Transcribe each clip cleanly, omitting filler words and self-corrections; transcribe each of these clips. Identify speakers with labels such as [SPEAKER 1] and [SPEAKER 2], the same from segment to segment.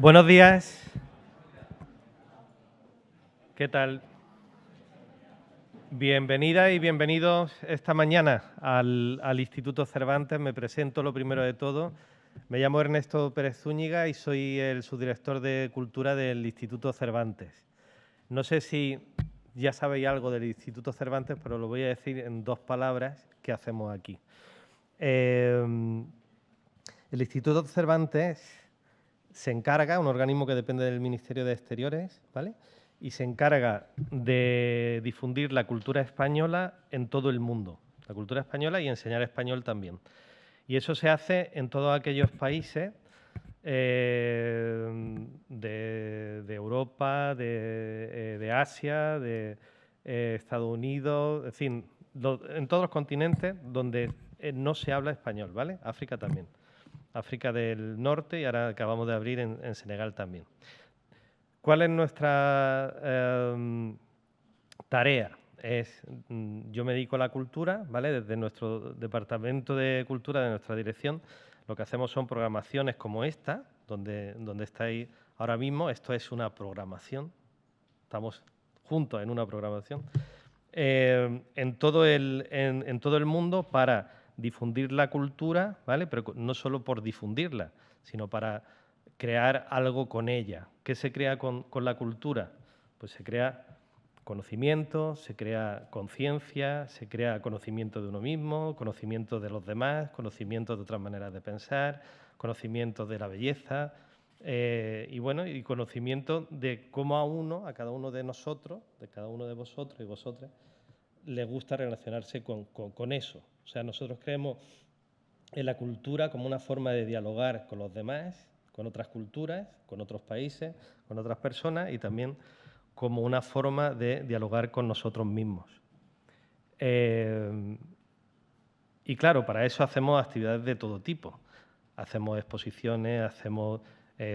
[SPEAKER 1] Buenos días. ¿Qué tal? Bienvenida y bienvenidos esta mañana al Instituto Cervantes. Me presento lo primero de todo. Me llamo Ernesto Pérez Zúñiga y soy el subdirector de Cultura del Instituto Cervantes. No sé si ya sabéis algo del Instituto Cervantes, pero lo voy a decir en dos palabras que hacemos aquí. El Instituto Cervantes se encarga, un organismo que depende del Ministerio de Exteriores, ¿vale?, y se encarga de difundir la cultura española en todo el mundo, la cultura española y enseñar español también. Y eso se hace en todos aquellos países de Europa, de Asia, de Estados Unidos, en fin, en todos los continentes donde no se habla español, ¿vale? África también. África del Norte y ahora acabamos de abrir en Senegal también. ¿Cuál es nuestra tarea? Yo me dedico a la cultura, ¿vale? Desde nuestro departamento de cultura, de nuestra dirección, lo que hacemos son programaciones como esta, donde estáis ahora mismo. Esto es una programación, estamos juntos en una programación, en todo el mundo para difundir la cultura, ¿vale? Pero no solo por difundirla, sino para crear algo con ella. ¿Qué se crea con la cultura? Pues se crea conocimiento, se crea conciencia, se crea conocimiento de uno mismo, conocimiento de los demás, conocimiento de otras maneras de pensar, conocimiento de la belleza, y conocimiento de cómo a cada uno de nosotros, de cada uno de vosotros y vosotras, le gusta relacionarse con eso. O sea, nosotros creemos en la cultura como una forma de dialogar con los demás, con otras culturas, con otros países, con otras personas y también como una forma de dialogar con nosotros mismos. Y claro, para eso hacemos actividades de todo tipo. Hacemos exposiciones, hacemos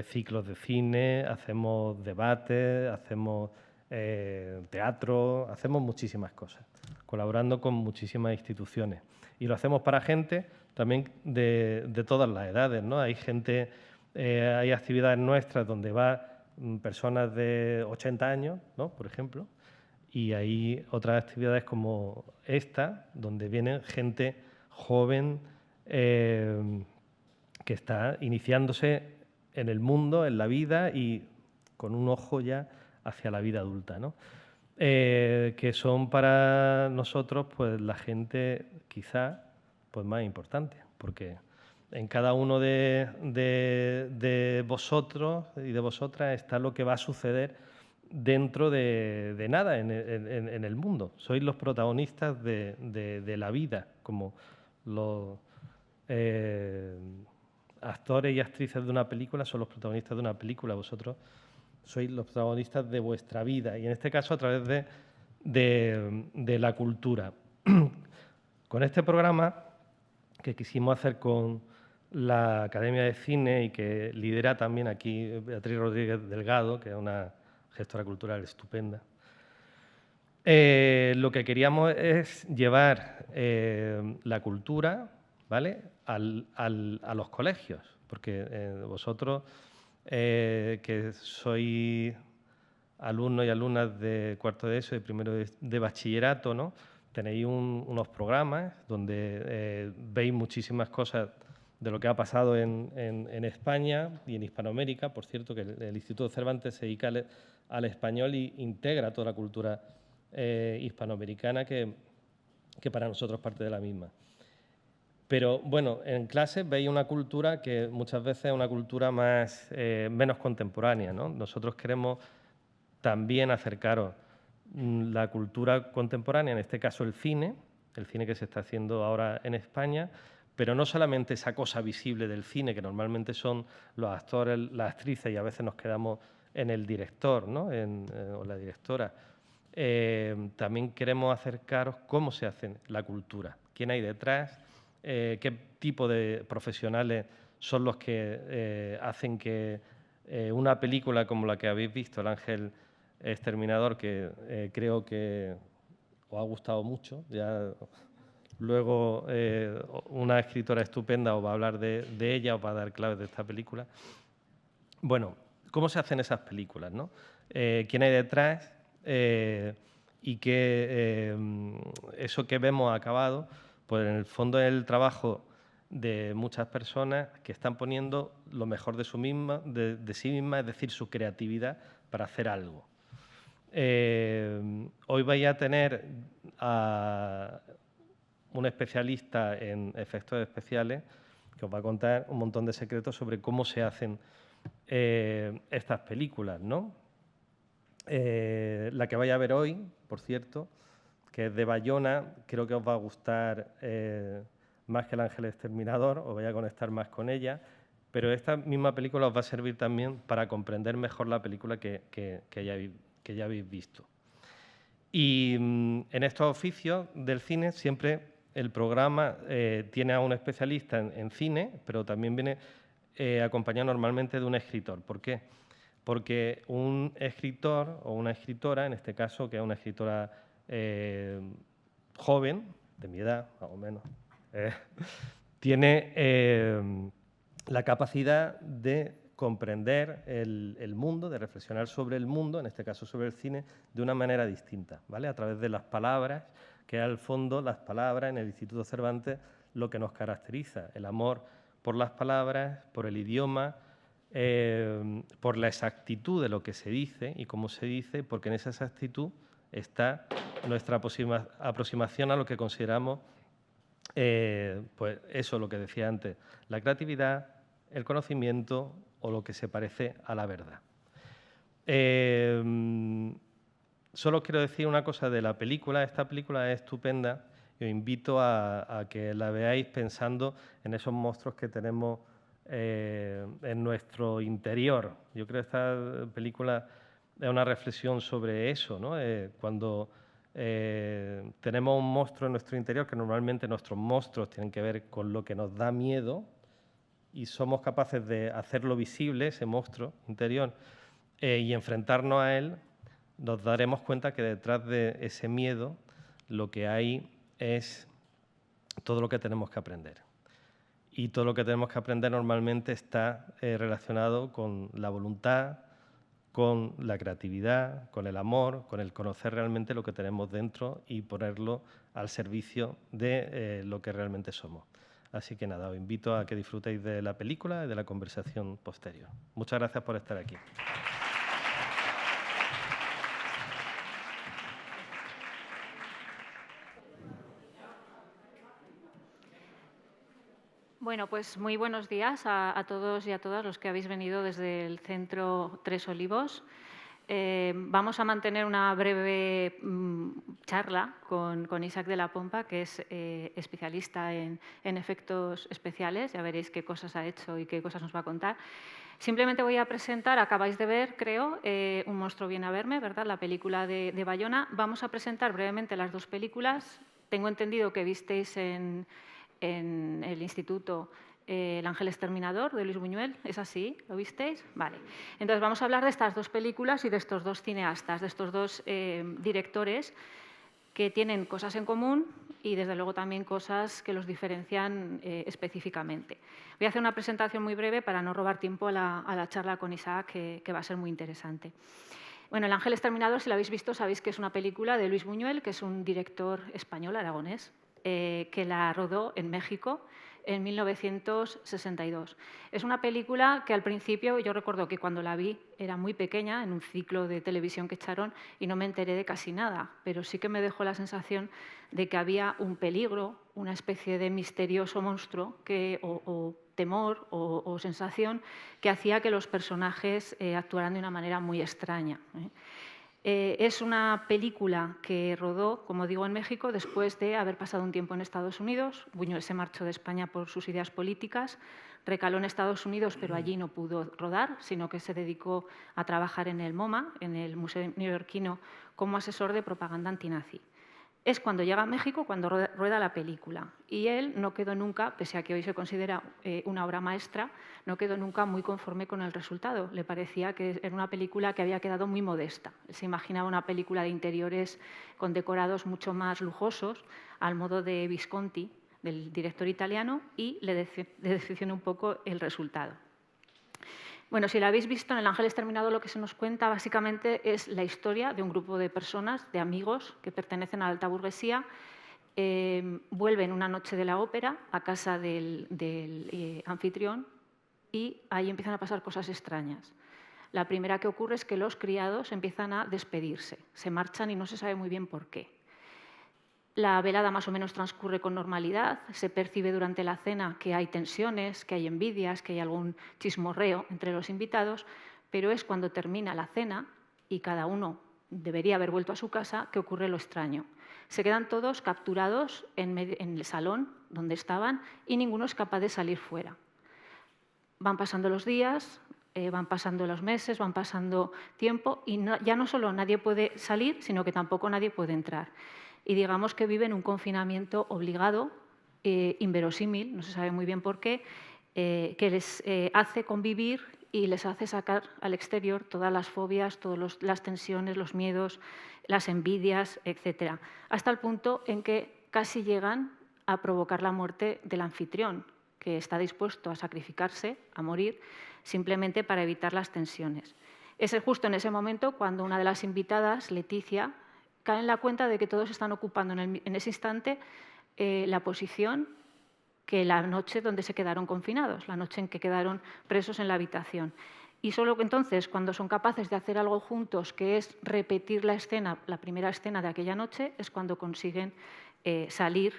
[SPEAKER 1] ciclos de cine, hacemos debates, hacemos teatro, hacemos muchísimas cosas, colaborando con muchísimas instituciones. Y lo hacemos para gente también de todas las edades, ¿no? Hay gente, hay actividades nuestras donde va personas de 80 años, ¿no?, por ejemplo, y hay otras actividades como esta, donde viene gente joven que está iniciándose en el mundo, en la vida y con un ojo ya hacia la vida adulta, ¿no? Que son para nosotros pues la gente quizá pues más importante, porque en cada uno de vosotros y de vosotras está lo que va a suceder dentro de nada en el mundo. Sois los protagonistas de la vida, como los actores y actrices de una película son los protagonistas de una película. Vosotros sois los protagonistas de vuestra vida y en este caso a través de la cultura. Con este programa que quisimos hacer con la Academia de Cine y que lidera también aquí Beatriz Rodríguez Delgado, que es una gestora cultural estupenda, lo que queríamos es llevar la cultura, ¿vale?, a los colegios, porque vosotros que sois alumnos y alumnas de cuarto de ESO y primero de bachillerato, ¿no?, tenéis unos programas donde veis muchísimas cosas de lo que ha pasado en España y en Hispanoamérica. Por cierto, que el Instituto Cervantes se dedica al español e integra toda la cultura hispanoamericana que para nosotros parte de la misma. Pero bueno, en clase veis una cultura que muchas veces es una cultura menos contemporánea, ¿no? Nosotros queremos también acercaros la cultura contemporánea, en este caso el cine que se está haciendo ahora en España, pero no solamente esa cosa visible del cine, que normalmente son los actores, las actrices, y a veces nos quedamos en el director, ¿no?, o la directora. También queremos acercaros cómo se hace la cultura, quién hay detrás, qué tipo de profesionales son los que hacen que una película como la que habéis visto, El Ángel Exterminador, que creo que os ha gustado mucho. Ya luego una escritora estupenda os va a hablar de ella, os va a dar claves de esta película. Bueno, cómo se hacen esas películas, ¿no? ¿Quién hay detrás? Y que eso que vemos acabado, pues en el fondo es el trabajo de muchas personas que están poniendo lo mejor de sí mismas, es decir, su creatividad para hacer algo. Hoy vais a tener a un especialista en efectos especiales que os va a contar un montón de secretos sobre cómo se hacen estas películas, ¿no? La que vais a ver hoy, por cierto, que es de Bayona, creo que os va a gustar más que El Ángel Exterminador, os vais a conectar más con ella, pero esta misma película os va a servir también para comprender mejor la película que ya habéis visto. Y en estos oficios del cine siempre el programa tiene a un especialista en cine, pero también viene acompañado normalmente de un escritor. ¿Por qué? Porque un escritor o una escritora, en este caso, que es una escritora joven, de mi edad, más o menos, tiene la capacidad de comprender el mundo, de reflexionar sobre el mundo, en este caso sobre el cine, de una manera distinta, ¿vale? A través de las palabras, que al fondo las palabras en el Instituto Cervantes lo que nos caracteriza, el amor por las palabras, por el idioma, por la exactitud de lo que se dice y cómo se dice, porque en esa exactitud está nuestra aproximación a lo que consideramos, pues eso, lo que decía antes, la creatividad, el conocimiento o lo que se parece a la verdad. Solo quiero decir una cosa de la película. Esta película es estupenda y os invito a que la veáis pensando en esos monstruos que tenemos en nuestro interior. Yo creo que esta película es una reflexión sobre eso, ¿no? Cuando tenemos un monstruo en nuestro interior, que normalmente nuestros monstruos tienen que ver con lo que nos da miedo, y somos capaces de hacerlo visible, ese monstruo interior, y enfrentarnos a él, nos daremos cuenta que detrás de ese miedo lo que hay es todo lo que tenemos que aprender. Y todo lo que tenemos que aprender normalmente está relacionado con la voluntad, con la creatividad, con el amor, con el conocer realmente lo que tenemos dentro y ponerlo al servicio de lo que realmente somos. Así que nada, os invito a que disfrutéis de la película y de la conversación posterior. Muchas gracias por estar aquí.
[SPEAKER 2] Bueno, pues muy buenos días a todos y a todas los que habéis venido desde el Centro Tres Olivos. Vamos a mantener una breve charla con Isaac de la Pompa, que es especialista en efectos especiales. Ya veréis qué cosas ha hecho y qué cosas nos va a contar. Simplemente voy a presentar, acabáis de ver, creo, Un monstruo viene a verme, ¿verdad? La película de Bayona. Vamos a presentar brevemente las dos películas. Tengo entendido que visteis en el instituto El Ángel Exterminador, de Luis Buñuel. ¿Es así? ¿Lo visteis? Vale. Entonces vamos a hablar de estas dos películas y de estos dos cineastas, de estos dos directores que tienen cosas en común y, desde luego, también cosas que los diferencian específicamente. Voy a hacer una presentación muy breve para no robar tiempo a la charla con Isaac, que va a ser muy interesante. Bueno, El Ángel Exterminador, si la habéis visto, sabéis que es una película de Luis Buñuel, que es un director español, aragonés, que la rodó en México en 1962. Es una película que al principio, yo recuerdo que cuando la vi era muy pequeña, en un ciclo de televisión que echaron, y no me enteré de casi nada, pero sí que me dejó la sensación de que había un peligro, una especie de misterioso monstruo o temor o sensación que hacía que los personajes actuaran de una manera muy extraña. Es una película que rodó, como digo, en México después de haber pasado un tiempo en Estados Unidos. Buñuel se marchó de España por sus ideas políticas, recaló en Estados Unidos, pero allí no pudo rodar, sino que se dedicó a trabajar en el MoMA, en el Museo Neoyorquino, como asesor de propaganda antinazi. Es cuando llega a México cuando rueda la película. Y él no quedó nunca, pese a que hoy se considera una obra maestra, no quedó nunca muy conforme con el resultado. Le parecía que era una película que había quedado muy modesta. Él se imaginaba una película de interiores con decorados mucho más lujosos, al modo de Visconti, del director italiano, y le decepcionó un poco el resultado. Bueno, si la habéis visto en El ángel exterminado, lo que se nos cuenta básicamente es la historia de un grupo de personas, de amigos que pertenecen a la alta burguesía. Vuelven una noche de la ópera a casa del anfitrión y ahí empiezan a pasar cosas extrañas. La primera que ocurre es que los criados empiezan a despedirse, se marchan y no se sabe muy bien por qué. La velada más o menos transcurre con normalidad, se percibe durante la cena que hay tensiones, que hay envidias, que hay algún chismorreo entre los invitados, pero es cuando termina la cena y cada uno debería haber vuelto a su casa que ocurre lo extraño. Se quedan todos capturados en el salón donde estaban y ninguno es capaz de salir fuera. Van pasando los días, van pasando los meses, van pasando tiempo y ya no solo nadie puede salir, sino que tampoco nadie puede entrar. Y digamos que viven un confinamiento obligado, inverosímil, no se sabe muy bien por qué, que les hace convivir y les hace sacar al exterior todas las fobias, todas las tensiones, los miedos, las envidias, etc. Hasta el punto en que casi llegan a provocar la muerte del anfitrión, que está dispuesto a sacrificarse, a morir, simplemente para evitar las tensiones. Es justo en ese momento cuando una de las invitadas, Leticia, cae en la cuenta de que todos están ocupando en ese instante la posición que la noche donde se quedaron confinados, la noche en que quedaron presos en la habitación. Y solo entonces, cuando son capaces de hacer algo juntos, que es repetir la escena, la primera escena de aquella noche, es cuando consiguen salir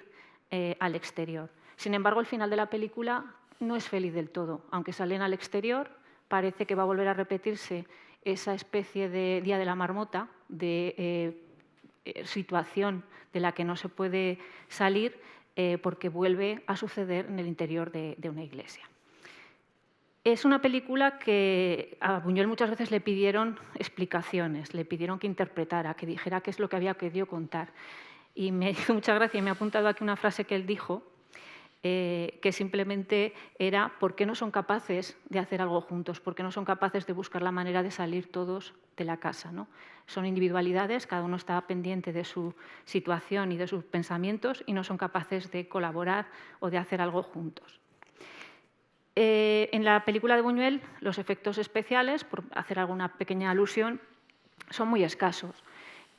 [SPEAKER 2] al exterior. Sin embargo, el final de la película no es feliz del todo. Aunque salen al exterior, parece que va a volver a repetirse esa especie de Día de la Marmota, de situación de la que no se puede salir porque vuelve a suceder en el interior de una iglesia. Es una película que a Buñuel muchas veces le pidieron explicaciones, le pidieron que interpretara, que dijera qué es lo que había querido contar. Y me hizo mucha gracia y me ha apuntado aquí una frase que él dijo, que simplemente era ¿por qué no son capaces de hacer algo juntos? ¿Por qué no son capaces de buscar la manera de salir todos de la casa, ¿no? Son individualidades, cada uno está pendiente de su situación y de sus pensamientos y no son capaces de colaborar o de hacer algo juntos. En la película de Buñuel, los efectos especiales, por hacer alguna pequeña alusión, son muy escasos.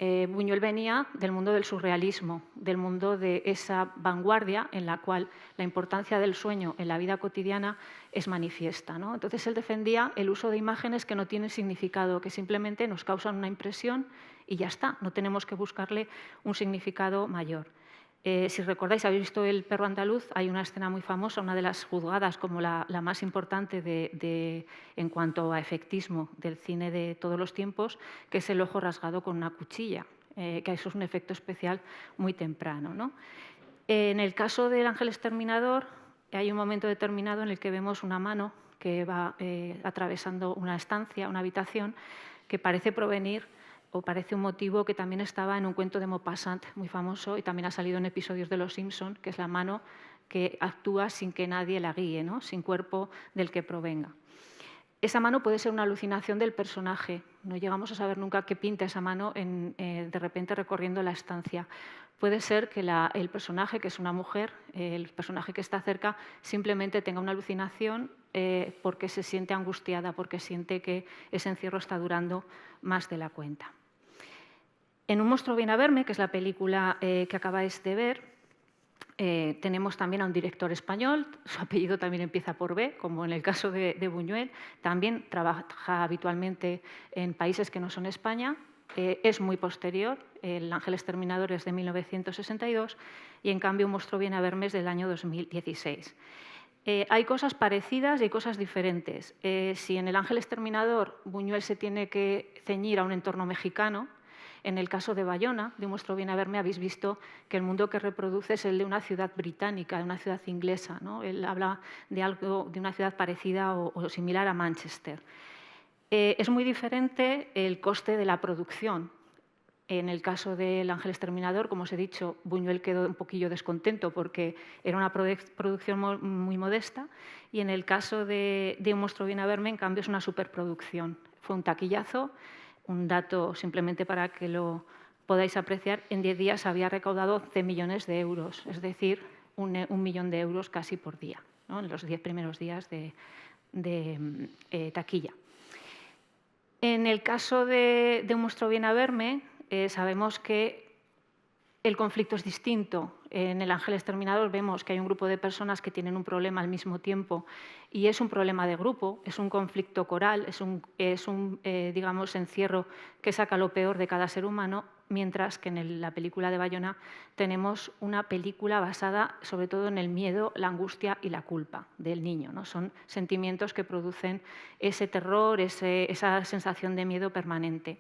[SPEAKER 2] Buñuel venía del mundo del surrealismo, del mundo de esa vanguardia en la cual la importancia del sueño en la vida cotidiana es manifiesta, ¿no? Entonces él defendía el uso de imágenes que no tienen significado, que simplemente nos causan una impresión y ya está, no tenemos que buscarle un significado mayor. Si recordáis, habéis visto El perro andaluz, hay una escena muy famosa, una de las juzgadas como la más importante en cuanto a efectismo del cine de todos los tiempos, que es el ojo rasgado con una cuchilla, que eso es un efecto especial muy temprano, ¿no? En el caso del ángel exterminador, hay un momento determinado en el que vemos una mano que va atravesando una estancia, una habitación, que parece provenir o parece un motivo que también estaba en un cuento de Maupassant muy famoso y también ha salido en episodios de Los Simpson, que es la mano que actúa sin que nadie la guíe, ¿no? Sin cuerpo del que provenga. Esa mano puede ser una alucinación del personaje. No llegamos a saber nunca qué pinta esa mano de repente recorriendo la estancia. Puede ser que el personaje, que es una mujer, el personaje que está cerca, simplemente tenga una alucinación porque se siente angustiada, porque siente que ese encierro está durando más de la cuenta. En Un monstruo viene a verme, que es la película que acabáis de ver, tenemos también a un director español, su apellido también empieza por B, como en el caso de Buñuel, también trabaja habitualmente en países que no son España, es muy posterior, El ángel exterminador es de 1962 y en cambio Un monstruo viene a verme es del año 2016. Hay cosas parecidas y hay cosas diferentes. Si en El ángel exterminador Buñuel se tiene que ceñir a un entorno mexicano, en el caso de Bayona, de Un monstruo viene a verme, habéis visto que el mundo que reproduce es el de una ciudad británica, de una ciudad inglesa, ¿no? Él habla de una ciudad parecida o similar a Manchester. Es muy diferente el coste de la producción. En el caso del ángel exterminador, como os he dicho, Buñuel quedó un poquillo descontento porque era una producción muy modesta y en el caso de Un monstruo viene a verme, en cambio, es una superproducción. Fue un taquillazo. Un dato simplemente para que lo podáis apreciar, en 10 días había recaudado 11 millones de euros, es decir, un millón de euros casi por día, ¿no? En los 10 primeros días de taquilla. En el caso de Un monstruo viene a verme, sabemos que el conflicto es distinto. En El ángel exterminador vemos que hay un grupo de personas que tienen un problema al mismo tiempo y es un problema de grupo, es un conflicto coral, es un digamos, encierro que saca lo peor de cada ser humano, mientras que en la película de Bayona tenemos una película basada sobre todo en el miedo, la angustia y la culpa del niño, ¿no? Son sentimientos que producen ese terror, esa sensación de miedo permanente.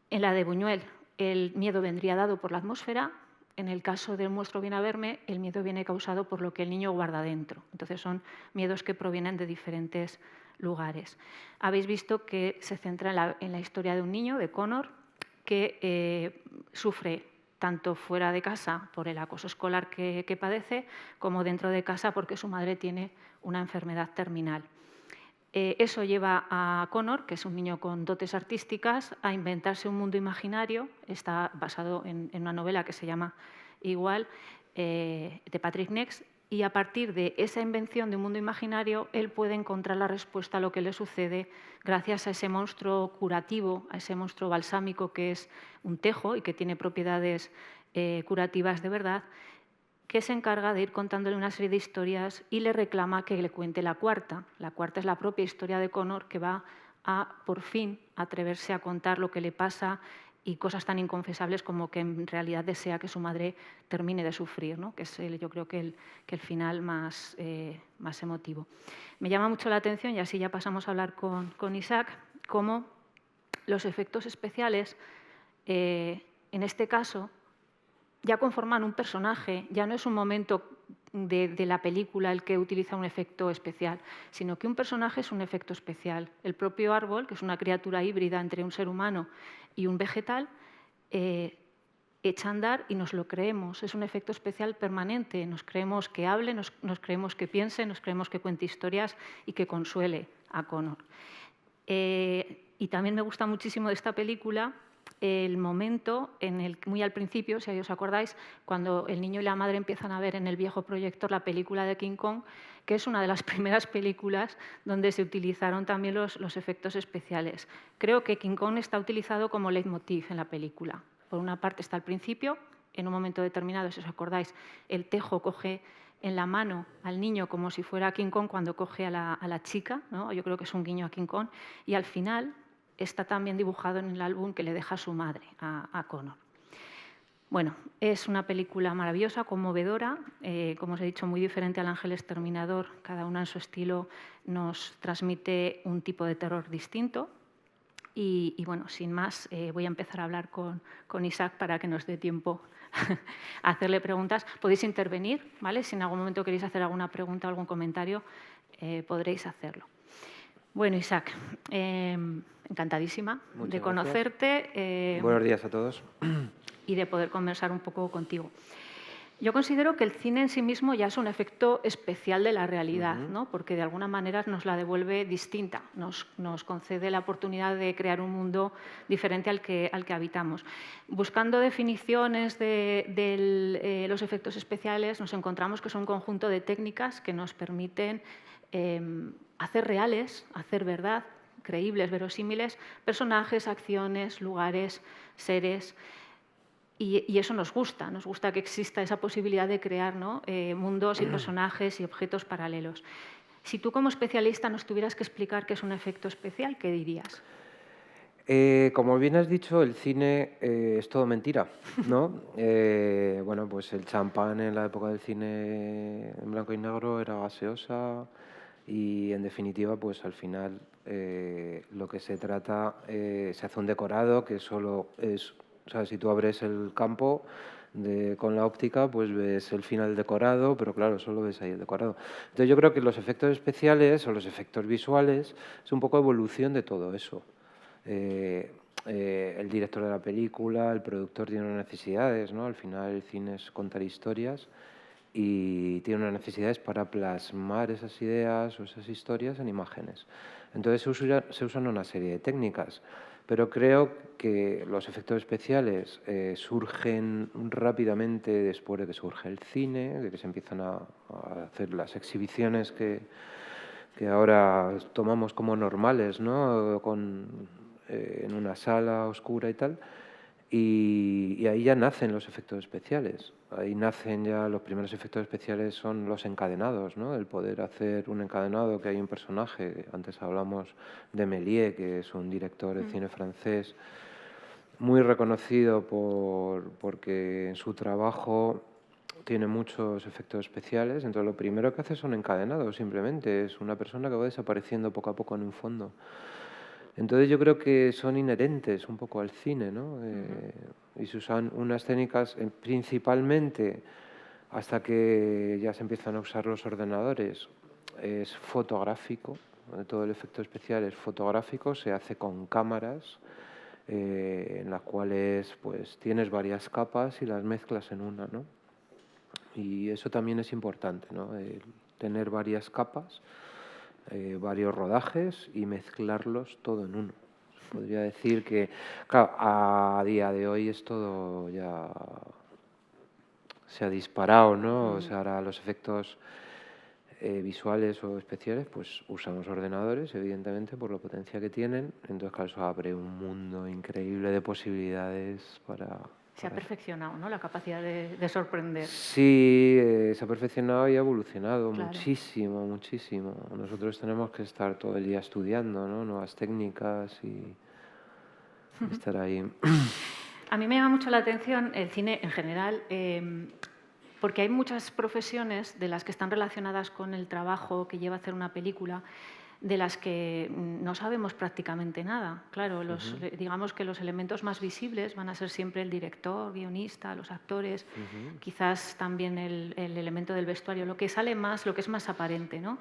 [SPEAKER 2] En la de Buñuel, el miedo vendría dado por la atmósfera. En el caso del monstruo viene a verme, el miedo viene causado por lo que el niño guarda dentro. Entonces son miedos que provienen de diferentes lugares. Habéis visto que se centra en la historia de un niño, de Connor, que sufre tanto fuera de casa por el acoso escolar que padece, como dentro de casa porque su madre tiene una enfermedad terminal. Eso lleva a Connor, que es un niño con dotes artísticas, a inventarse un mundo imaginario. Está basado en una novela que se llama igual, de Patrick Ness, y a partir de esa invención de un mundo imaginario, él puede encontrar la respuesta a lo que le sucede gracias a ese monstruo curativo, a ese monstruo balsámico que es un tejo y que tiene propiedades curativas de verdad, que se encarga de ir contándole una serie de historias y le reclama que le cuente la cuarta. La cuarta es la propia historia de Connor, que va a, por fin, atreverse a contar lo que le pasa y cosas tan inconfesables como que en realidad desea que su madre termine de sufrir, ¿no? Que es, yo creo que el final más emotivo. Me llama mucho la atención, y así ya pasamos a hablar con Isaac, cómo los efectos especiales, en este caso, ya conforman un personaje, ya no es un momento de la película el que utiliza un efecto especial, sino que un personaje es un efecto especial. El propio árbol, que es una criatura híbrida entre un ser humano y un vegetal, echa a andar y nos lo creemos. Es un efecto especial permanente. Nos creemos que hable, nos creemos que piense, nos creemos que cuente historias y que consuele a Connor. Y también me gusta muchísimo de esta película el momento muy al principio, si os acordáis, cuando el niño y la madre empiezan a ver en el viejo proyector la película de King Kong, que es una de las primeras películas donde se utilizaron también los efectos especiales. Creo que King Kong está utilizado como leitmotiv en la película. Por una parte está al principio, en un momento determinado, si os acordáis, el tejo coge en la mano al niño como si fuera King Kong cuando coge a la chica, ¿no? Yo creo que es un guiño a King Kong, y al final está también dibujado en el álbum que le deja su madre a Connor. Bueno, es una película maravillosa, conmovedora, como os he dicho, muy diferente al Ángel exterminador. Cada una en su estilo nos transmite un tipo de terror distinto. Y bueno, sin más, voy a empezar a hablar con Isaac para que nos dé tiempo a hacerle preguntas. Podéis intervenir, ¿vale? Si en algún momento queréis hacer alguna pregunta o algún comentario, podréis hacerlo. Bueno, Isaac, encantadísima de conocerte.
[SPEAKER 3] Buenos días a todos.
[SPEAKER 2] Y de poder conversar un poco contigo. Yo considero que el cine en sí mismo ya es un efecto especial de la realidad, ¿no? Porque de alguna manera nos la devuelve distinta, nos concede la oportunidad de crear un mundo diferente al que habitamos. Buscando definiciones de los efectos especiales, nos encontramos que son un conjunto de técnicas que nos permiten hacer reales, hacer verdad, creíbles, verosímiles, personajes, acciones, lugares, seres. Y eso nos gusta que exista esa posibilidad de crear, ¿no? Mundos y personajes y objetos paralelos. Si tú como especialista nos tuvieras que explicar qué es un efecto especial, ¿qué dirías?
[SPEAKER 3] Como bien has dicho, el cine es todo mentira, ¿no? Bueno, pues el champán en la época del cine en blanco y negro era gaseosa y, en definitiva, pues al final lo que se trata, se hace un decorado que solo es... O sea, si tú abres el campo con la óptica, pues ves el final decorado, pero claro, solo ves ahí el decorado. Entonces yo creo que los efectos especiales o los efectos visuales es un poco evolución de todo eso. El director de la película, el productor tiene unas necesidades, ¿no? Al final el cine es contar historias y tiene unas necesidades para plasmar esas ideas o esas historias en imágenes. Entonces se usan una serie de técnicas, pero creo que los efectos especiales surgen rápidamente después de que surge el cine, de que se empiezan a hacer las exhibiciones que que ahora tomamos como normales, ¿no? En una sala oscura y tal. Y ahí ya nacen los efectos especiales. Ahí nacen ya los primeros efectos especiales, son los encadenados, ¿no? El poder hacer un encadenado, que hay un personaje. Antes hablamos de Méliès, que es un director de cine francés muy reconocido porque en su trabajo tiene muchos efectos especiales. Entonces lo primero que hace son encadenados, simplemente. Es una persona que va desapareciendo poco a poco en un fondo. Entonces yo creo que son inherentes un poco al cine, ¿no? Y se usan unas técnicas principalmente, hasta que ya se empiezan a usar los ordenadores, es fotográfico. Todo el efecto especial es fotográfico, se hace con cámaras en las cuales pues tienes varias capas y las mezclas en una, ¿no? Y eso también es importante, ¿no? Tener varias capas, varios rodajes y mezclarlos todo en uno. Podría decir que, claro, a día de hoy es todo ya se ha disparado, ¿no? O sea, ahora los efectos visuales o especiales, pues usamos ordenadores, evidentemente, por la potencia que tienen. Entonces, claro, eso abre un mundo increíble de posibilidades para...
[SPEAKER 2] Se ha perfeccionado, ¿no? La capacidad de sorprender.
[SPEAKER 3] Sí, se ha perfeccionado y ha evolucionado
[SPEAKER 2] Claro.
[SPEAKER 3] muchísimo, muchísimo. Nosotros tenemos que estar todo el día estudiando, ¿no? Nuevas técnicas y estar ahí.
[SPEAKER 2] A mí me llama mucho la atención el cine en general, porque hay muchas profesiones de las que están relacionadas con el trabajo que lleva a hacer una película, de las que no sabemos prácticamente nada. Claro, digamos que los elementos más visibles van a ser siempre el director, guionista, los actores, quizás también el elemento del vestuario, lo que sale más, lo que es más aparente, ¿no?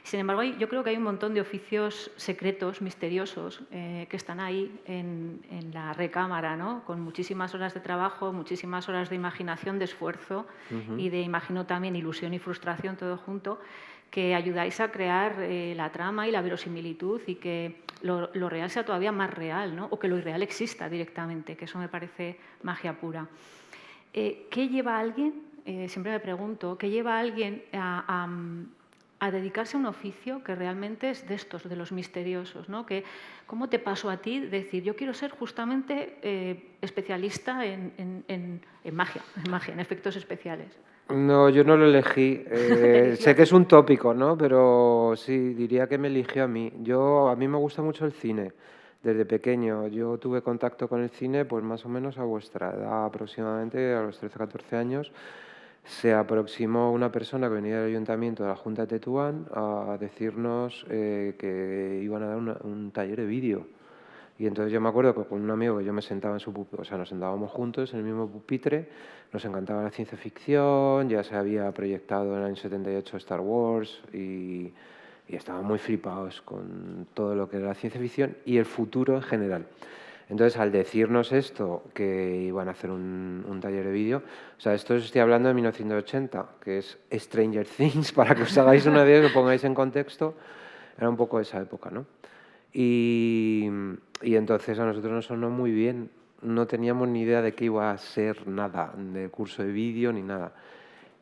[SPEAKER 2] Sin embargo, yo creo que hay un montón de oficios secretos, misteriosos, que están ahí en la recámara, ¿no? Con muchísimas horas de trabajo, muchísimas horas de imaginación, de esfuerzo y de, imagino, también ilusión y frustración, todo junto, que ayudáis a crear la trama y la verosimilitud y que lo real sea todavía más real, ¿no? O que lo irreal exista directamente, que eso me parece magia pura. ¿Qué lleva a alguien, siempre me pregunto, qué lleva a alguien a dedicarse a un oficio que realmente es de estos, de los misteriosos, ¿no? ¿Cómo te pasó a ti decir, yo quiero ser justamente especialista en magia, en efectos especiales?
[SPEAKER 3] No, yo no lo elegí. Sé que es un tópico, ¿no? Pero sí, diría que me eligió a mí. A mí me gusta mucho el cine. Desde pequeño yo tuve contacto con el cine, pues más o menos a vuestra edad, aproximadamente a los 13 o 14 años. Se aproximó una persona que venía del ayuntamiento de la Junta de Tetuán a decirnos que iban a dar un taller de vídeo. Y entonces yo me acuerdo que con un amigo que yo me sentaba en su pupitre, o sea, nos sentábamos juntos en el mismo pupitre, nos encantaba la ciencia ficción, ya se había proyectado en el año 78 Star Wars y estábamos muy flipados con todo lo que era la ciencia ficción y el futuro en general. Entonces, al decirnos esto, que iban a hacer un taller de vídeo, o sea, esto os estoy hablando de 1980, que es Stranger Things, para que os hagáis una idea y lo pongáis en contexto, era un poco esa época, ¿no? Y entonces a nosotros nos sonó muy bien. No teníamos ni idea de que iba a ser nada, de curso de vídeo ni nada.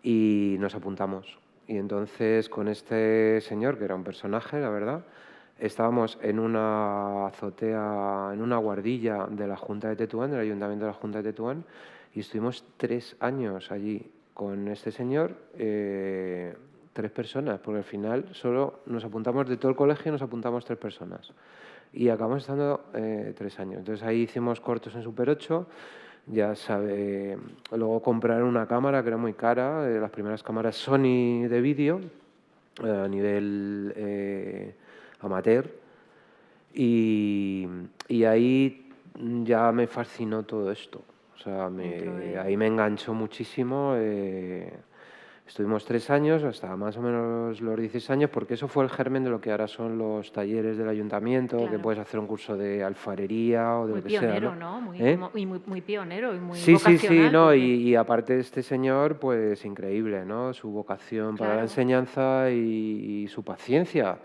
[SPEAKER 3] Y nos apuntamos. Y entonces con este señor, que era un personaje, la verdad, estábamos en una azotea, en una guardilla de la Junta de Tetuán, del Ayuntamiento de la Junta de Tetuán, y estuvimos 3 años allí con este señor. 3 personas, porque al final solo nos apuntamos de todo el colegio, nos apuntamos 3 personas. Y acabamos estando 3 años. Entonces ahí hicimos cortos en Super 8, ya sabe, luego compraron una cámara que era muy cara, las primeras cámaras Sony de vídeo, a nivel amateur, y ahí ya me fascinó todo esto. O sea, ahí me enganchó muchísimo. Estuvimos 3 años, hasta más o menos los 16 años, porque eso fue el germen de lo que ahora son los talleres del ayuntamiento, claro, que puedes hacer un curso de alfarería o de
[SPEAKER 2] muy
[SPEAKER 3] lo que sea. Muy
[SPEAKER 2] pionero, ¿no? Muy pionero y muy
[SPEAKER 3] sí,
[SPEAKER 2] vocacional.
[SPEAKER 3] Sí, no,
[SPEAKER 2] porque...
[SPEAKER 3] y aparte de este señor, pues increíble, ¿no? Su vocación para la enseñanza y su paciencia.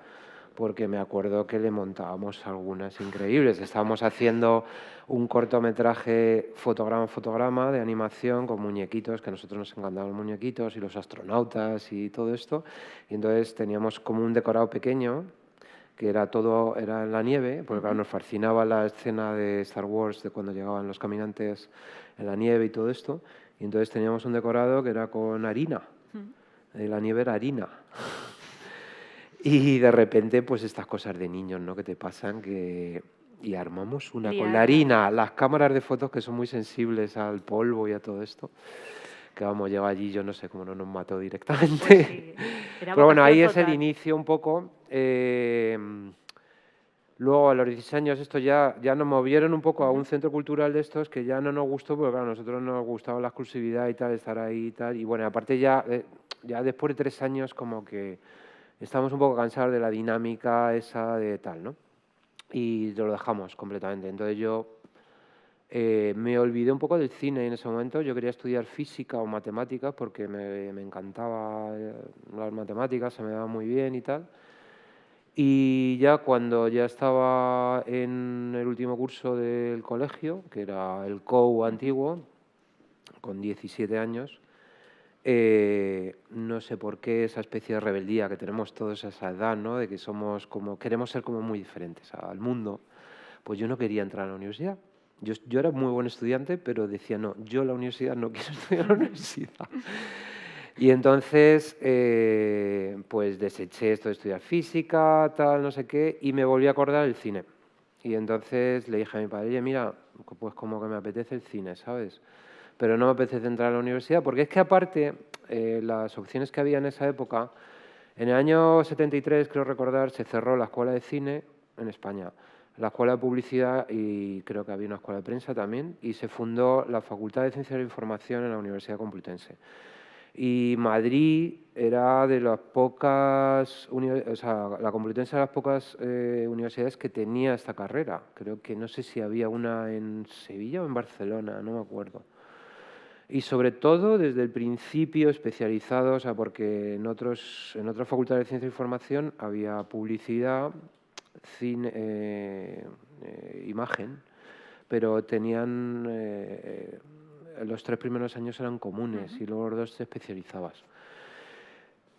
[SPEAKER 3] porque me acuerdo que le montábamos algunas increíbles. Estábamos haciendo un cortometraje fotograma de animación con muñequitos, que a nosotros nos encantaban los muñequitos y los astronautas y todo esto. Y entonces teníamos como un decorado pequeño, que era en la nieve, porque claro, nos fascinaba la escena de Star Wars de cuando llegaban los caminantes en la nieve y todo esto. Y entonces teníamos un decorado que era con harina. La nieve era harina. Y de repente, pues estas cosas de niños, ¿no? Que te pasan, y armamos una con la harina, las cámaras de fotos que son muy sensibles al polvo y a todo esto, que vamos, llegó allí, yo no sé cómo no nos mató directamente.
[SPEAKER 2] Pues sí,
[SPEAKER 3] pero bueno, ahí
[SPEAKER 2] total.
[SPEAKER 3] es el inicio un poco. Luego, a los 16 años, esto ya nos movieron un poco a un centro cultural de estos que ya no nos gustó, porque claro, a nosotros nos gustaba la exclusividad y tal, estar ahí y tal. Y bueno, aparte ya después de 3 años como que estábamos un poco cansados de la dinámica esa de tal, ¿no? Y lo dejamos completamente. Entonces yo me olvidé un poco del cine en ese momento. Yo quería estudiar física o matemáticas porque me encantaba las matemáticas, se me daba muy bien y tal. Y ya cuando ya estaba en el último curso del colegio, que era el COU antiguo, con 17 años, no sé por qué esa especie de rebeldía que tenemos todos a esa edad, ¿no? De que queremos ser como muy diferentes al mundo, pues yo no quería entrar a la universidad. Yo era muy buen estudiante, pero decía, no, yo la universidad no quiero estudiar la universidad. Y entonces, pues deseché esto de estudiar física, tal, no sé qué, y me volví a acordar del cine. Y entonces le dije a mi padre, oye, mira, pues como que me apetece el cine, ¿sabes? Pero no me apetece entrar a la universidad, porque es que aparte, las opciones que había en esa época, en el año 73, creo recordar, se cerró la escuela de cine en España, la escuela de publicidad y creo que había una escuela de prensa también, y se fundó la Facultad de Ciencias de la Información en la Universidad Complutense. Y Madrid era de las pocas, o sea, la Complutense era de las pocas universidades que tenía esta carrera. Creo que no sé si había una en Sevilla o en Barcelona, no me acuerdo. Y sobre todo desde el principio especializados, o sea, porque en otras facultades de Ciencia de Información había publicidad, cine, imagen, pero tenían los 3 primeros años eran comunes y luego los 2 te especializabas.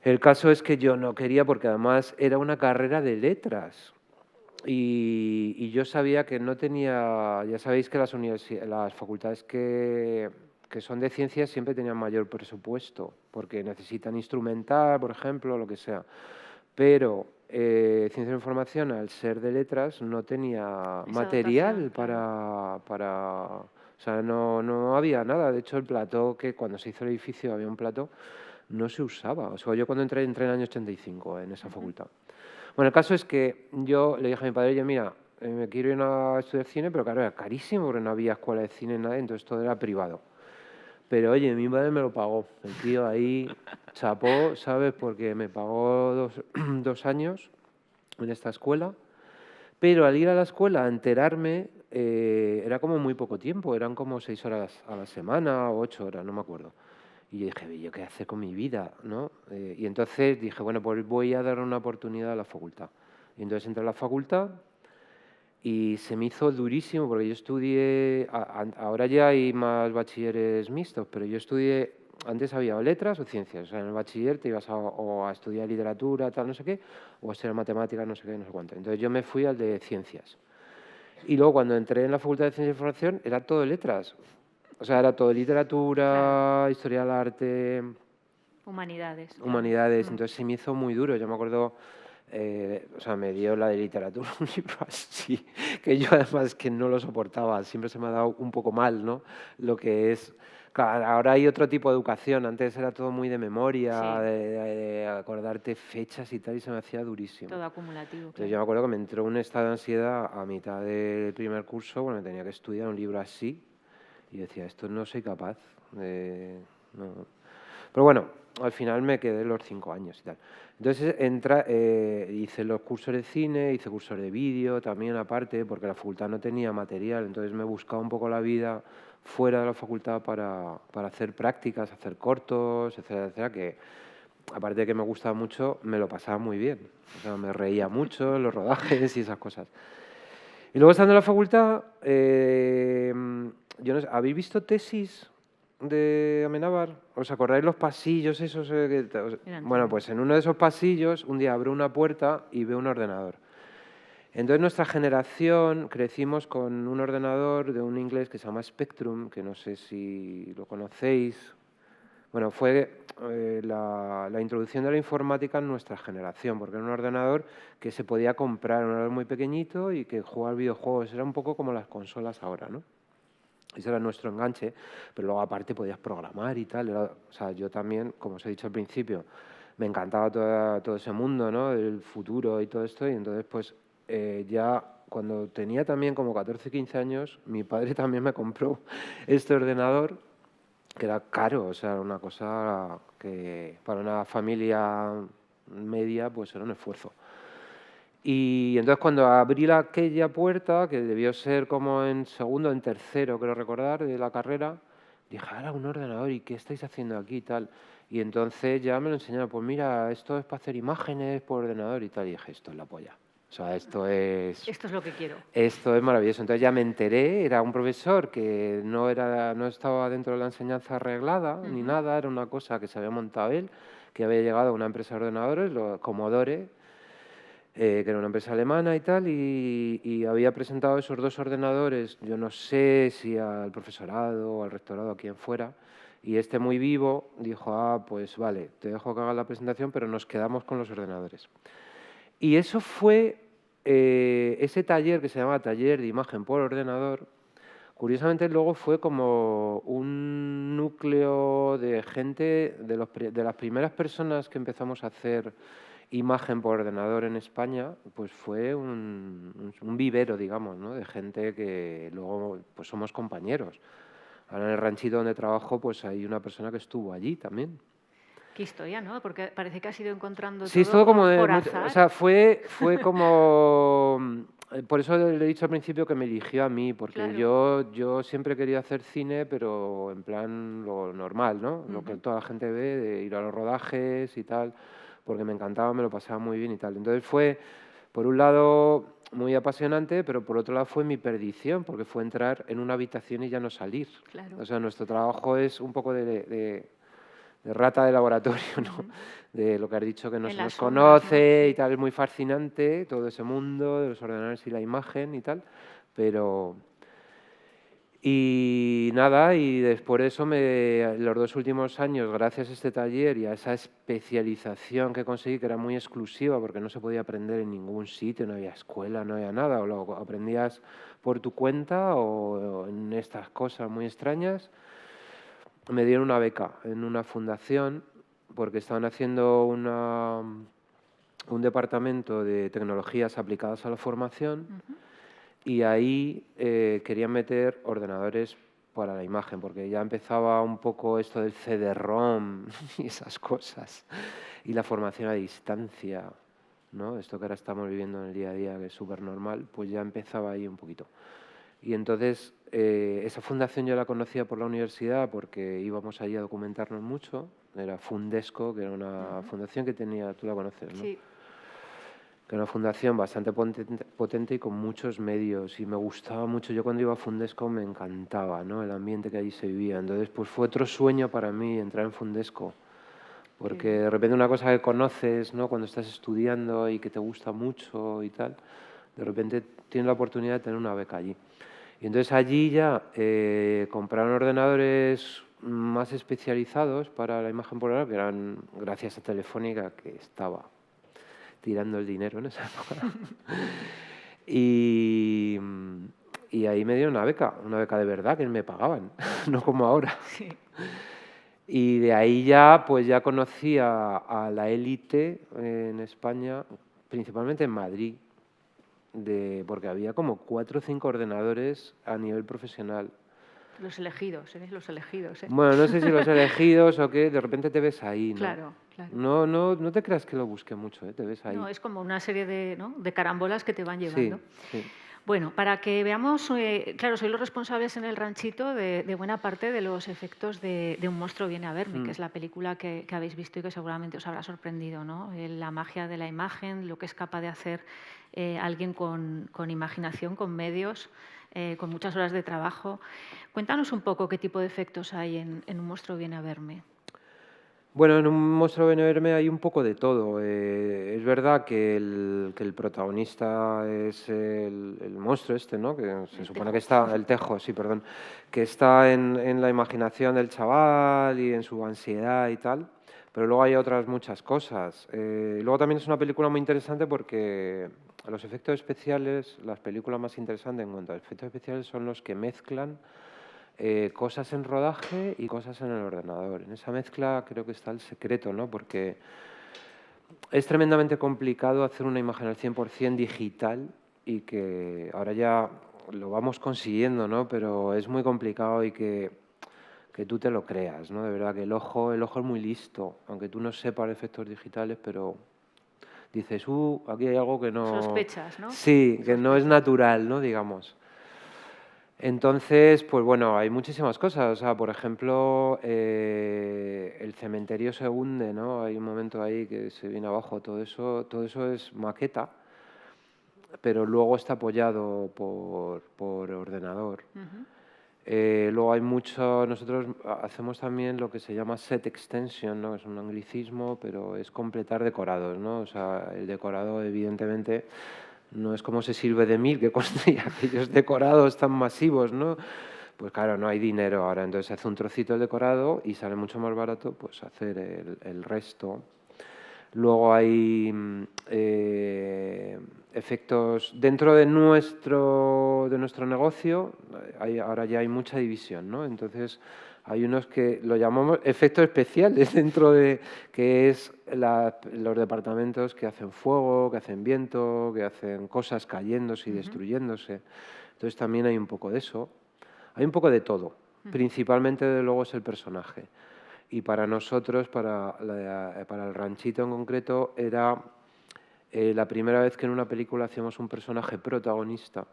[SPEAKER 3] El caso es que yo no quería porque además era una carrera de letras y yo sabía que no tenía, ya sabéis que las facultades que son de ciencias siempre tenían mayor presupuesto porque necesitan instrumentar, por ejemplo, lo que sea. Pero Ciencia de la Información, al ser de letras, no tenía material para o sea, no había nada. De hecho, el plató, que cuando se hizo el edificio había un plató, no se usaba. O sea, yo cuando entré en el año 85 en esa facultad. Bueno, el caso es que yo le dije a mi padre, oye, mira, me quiero ir a estudiar cine, pero claro, era carísimo porque no había escuela de cine, nada, entonces todo era privado. Pero oye, mi padre me lo pagó. El tío ahí chapó, ¿sabes? Porque me pagó 2 años en esta escuela. Pero al ir a la escuela a enterarme, era como muy poco tiempo, eran como 6 horas a la semana o 8 horas, no me acuerdo. Y yo dije, ¿yo qué hacer con mi vida? ¿No? Y entonces dije, bueno, pues voy a dar una oportunidad a la facultad. Y entonces entré a la facultad y se me hizo durísimo porque yo estudié, ahora ya hay más bachilleres mixtos, pero yo estudié, antes había o letras o ciencias, o sea, en el bachiller te ibas o a estudiar literatura, tal, no sé qué, o a estudiar matemáticas, no sé qué, no sé cuánto. Entonces yo me fui al de ciencias. Y luego cuando entré en la Facultad de Ciencias de Información era todo letras, o sea, era todo literatura, historia del arte,
[SPEAKER 2] Humanidades.
[SPEAKER 3] Entonces se me hizo muy duro, yo me acuerdo... o sea, me dio la de literatura un libro así, que yo además que no lo soportaba, siempre se me ha dado un poco mal, ¿no? Lo que es... Claro, ahora hay otro tipo de educación, antes era todo muy de memoria,
[SPEAKER 2] Sí.
[SPEAKER 3] de acordarte fechas y tal, y se me hacía durísimo.
[SPEAKER 2] Todo acumulativo.
[SPEAKER 3] Entonces yo me acuerdo que me entró un estado de ansiedad a mitad del primer curso, bueno, tenía que estudiar un libro así, y decía, esto no soy capaz, no. Pero bueno, al final me quedé los 5 años y tal. Entonces hice los cursos de cine, hice cursos de vídeo también aparte, porque la facultad no tenía material, entonces me buscaba un poco la vida fuera de la facultad para hacer prácticas, hacer cortos, etcétera, etcétera, aparte de que me gustaba mucho, me lo pasaba muy bien. O sea, me reía mucho en los rodajes y esas cosas. Y luego estando en la facultad, yo no sé, ¿habéis visto Tesis de Amenábar? ¿Os acordáis los pasillos esos? Bueno, pues en uno de esos pasillos un día abro una puerta y veo un ordenador. Entonces nuestra generación crecimos con un ordenador de un inglés que se llama Spectrum, que no sé si lo conocéis. Bueno, fue la introducción de la informática en nuestra generación, porque era un ordenador que se podía comprar, un ordenador muy pequeñito y que jugaba videojuegos. Era un poco como las consolas ahora, ¿no? Ese era nuestro enganche, pero luego aparte podías programar y tal. O sea, yo también, como os he dicho al principio, me encantaba todo ese mundo, ¿no? El futuro y todo esto, y entonces pues ya cuando tenía también como 14, 15 años, mi padre también me compró este ordenador, que era caro, o sea, era una cosa que para una familia media pues era un esfuerzo. Y entonces cuando abrí aquella puerta, que debió ser como en segundo o en tercero, creo recordar, de la carrera, dije, ahora un ordenador, ¿y qué estáis haciendo aquí y tal? Y entonces ya me lo enseñaron, pues mira, esto es para hacer imágenes por ordenador y tal. Y dije, esto es la polla. O sea,
[SPEAKER 2] Esto es lo que quiero.
[SPEAKER 3] esto es maravilloso. Entonces ya me enteré, era un profesor que no estaba dentro de la enseñanza arreglada ni nada, era una cosa que se había montado él, que había llegado a una empresa de ordenadores, Commodore, que era una empresa alemana y tal, y había presentado esos dos ordenadores, yo no sé si al profesorado o al rectorado, a quien fuera, y este muy vivo dijo, pues vale, te dejo que hagas la presentación, pero nos quedamos con los ordenadores. Y eso fue ese taller que se llama Taller de Imagen por Ordenador. Curiosamente luego fue como un núcleo de gente, de las primeras personas que empezamos a hacer imagen por ordenador en España, pues fue un vivero, digamos, ¿no? De gente que luego pues somos compañeros. Ahora en el ranchito donde trabajo pues hay una persona que estuvo allí también.
[SPEAKER 2] Qué historia, ¿no? Porque parece que has ido encontrando
[SPEAKER 3] Sí, es
[SPEAKER 2] todo
[SPEAKER 3] todo como
[SPEAKER 2] por azar.
[SPEAKER 3] o sea, fue como por eso le he dicho al principio que me eligió a mí, porque
[SPEAKER 2] Claro.
[SPEAKER 3] yo siempre quería hacer cine, pero en plan lo normal, ¿no? Lo que toda la gente ve, de ir a los rodajes y tal, porque me encantaba, me lo pasaba muy bien y tal. Entonces fue, por un lado, muy apasionante, pero por otro lado fue mi perdición, porque fue entrar en una habitación y ya no salir.
[SPEAKER 2] Claro.
[SPEAKER 3] O sea, nuestro trabajo es un poco de rata de laboratorio, ¿no? De lo que has dicho, que no
[SPEAKER 2] En
[SPEAKER 3] se
[SPEAKER 2] las
[SPEAKER 3] nos
[SPEAKER 2] sombras, ¿no?
[SPEAKER 3] conoce
[SPEAKER 2] Sí.
[SPEAKER 3] y tal, es muy fascinante todo ese mundo de los ordenadores y la imagen y tal, pero... Y nada, y después de eso, los 2 últimos años, gracias a este taller y a esa especialización que conseguí, que era muy exclusiva porque no se podía aprender en ningún sitio, no había escuela, no había nada, o lo aprendías por tu cuenta o en estas cosas muy extrañas, me dieron una beca en una fundación porque estaban haciendo un departamento de tecnologías aplicadas a la formación y ahí querían meter ordenadores para la imagen, porque ya empezaba un poco esto del CD-ROM y esas cosas, y la formación a distancia, ¿no? Esto que ahora estamos viviendo en el día a día, que es súper normal, pues ya empezaba ahí un poquito. Y entonces esa fundación yo la conocía por la universidad porque íbamos allí a documentarnos mucho. Era Fundesco, que era una fundación que tenía, tú la conoces, ¿no?
[SPEAKER 2] Sí.
[SPEAKER 3] Que era una fundación bastante potente y con muchos medios. Y me gustaba mucho. Yo cuando iba a Fundesco me encantaba, ¿no? El ambiente que allí se vivía. Entonces pues fue otro sueño para mí entrar en Fundesco. Porque de repente una cosa que conoces, ¿no? Cuando estás estudiando y que te gusta mucho y tal, de repente tienes la oportunidad de tener una beca allí. Y entonces allí ya compraron ordenadores más especializados para la imagen por ordenador, que eran gracias a Telefónica, que estaba tirando el dinero en esa época. y, y ahí me dieron una beca de verdad, que me pagaban, no como ahora.
[SPEAKER 2] Sí.
[SPEAKER 3] Y de ahí ya, pues ya conocí a la élite en España, principalmente en Madrid, porque había como 4 o 5 ordenadores a nivel profesional.
[SPEAKER 2] Los elegidos, ¿eh? Los elegidos, ¿eh?
[SPEAKER 3] Bueno, no sé si los elegidos o qué, de repente te ves ahí, ¿no?
[SPEAKER 2] Claro, claro.
[SPEAKER 3] No te creas que lo busque mucho, te ves ahí.
[SPEAKER 2] No, es como una serie de, ¿no? de carambolas que te van
[SPEAKER 3] Sí,
[SPEAKER 2] llevando.
[SPEAKER 3] sí.
[SPEAKER 2] Bueno, para que veamos, claro, sois los responsables en El Ranchito de buena parte de los efectos de Un monstruo viene a verme, que es la película que habéis visto y que seguramente os habrá sorprendido, ¿no? La magia de la imagen, lo que es capaz de hacer alguien con imaginación, con medios, con muchas horas de trabajo. Cuéntanos un poco qué tipo de efectos hay en Un monstruo viene a verme.
[SPEAKER 3] Bueno, en Un monstruo viene a verme hay un poco de todo. Es verdad que el protagonista es el monstruo este, ¿no? Que se supone que está, el tejo, sí, perdón, que está en la imaginación del chaval y en su ansiedad y tal, pero luego hay otras muchas cosas. Luego también es una película muy interesante porque los efectos especiales, las películas más interesantes en cuanto a efectos especiales son los que mezclan cosas en rodaje y cosas en el ordenador. En esa mezcla creo que está el secreto, ¿no? Porque es tremendamente complicado hacer una imagen al 100% digital y que ahora ya lo vamos consiguiendo, ¿no? Pero es muy complicado y que tú te lo creas, ¿no? De verdad que el ojo es muy listo, aunque tú no sepas efectos digitales, pero dices, aquí hay algo que no...
[SPEAKER 2] Sospechas, ¿no?
[SPEAKER 3] Sí, que no es natural, ¿no? Digamos. Entonces, pues bueno, hay muchísimas cosas. O sea, por ejemplo, el cementerio se hunde, ¿no? Hay un momento ahí que se viene abajo. Todo eso es maqueta, pero luego está apoyado por ordenador. Luego hay nosotros hacemos también lo que se llama set extension, ¿no? Es un anglicismo, pero es completar decorados, ¿no? O sea, el decorado, evidentemente, no es como se sirve de 1000 que construye aquellos decorados tan masivos, ¿no? Pues claro, no hay dinero ahora, entonces se hace un trocito del decorado y sale mucho más barato pues hacer el resto. Luego hay efectos dentro de nuestro negocio, ahora ya hay mucha división, ¿no? Entonces hay unos que lo llamamos efectos especiales dentro de que es los departamentos que hacen fuego, que hacen viento, que hacen cosas cayéndose y destruyéndose. Entonces también hay un poco de eso. Hay un poco de todo. Principalmente, de luego, es el personaje. Y para nosotros, para el Ranchito en concreto, era la primera vez que en una película hacíamos un personaje protagonista.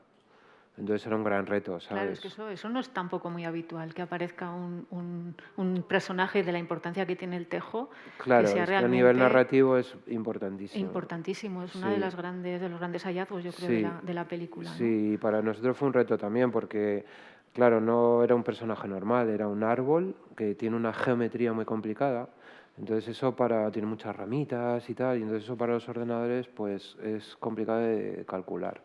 [SPEAKER 3] Entonces era un gran reto, ¿sabes?
[SPEAKER 2] Claro, es que eso no es tampoco muy habitual, que aparezca un personaje de la importancia que tiene el tejo,
[SPEAKER 3] Claro,
[SPEAKER 2] que sea
[SPEAKER 3] es que a
[SPEAKER 2] realmente
[SPEAKER 3] nivel narrativo es importantísimo.
[SPEAKER 2] importantísimo. Es
[SPEAKER 3] Sí.
[SPEAKER 2] uno de los grandes hallazgos, yo creo,
[SPEAKER 3] Sí.
[SPEAKER 2] de la película, ¿no?
[SPEAKER 3] Sí, para nosotros fue un reto también porque, claro, no era un personaje normal, era un árbol que tiene una geometría muy complicada. Entonces eso tiene muchas ramitas y tal, y entonces eso para los ordenadores pues es complicado de calcular.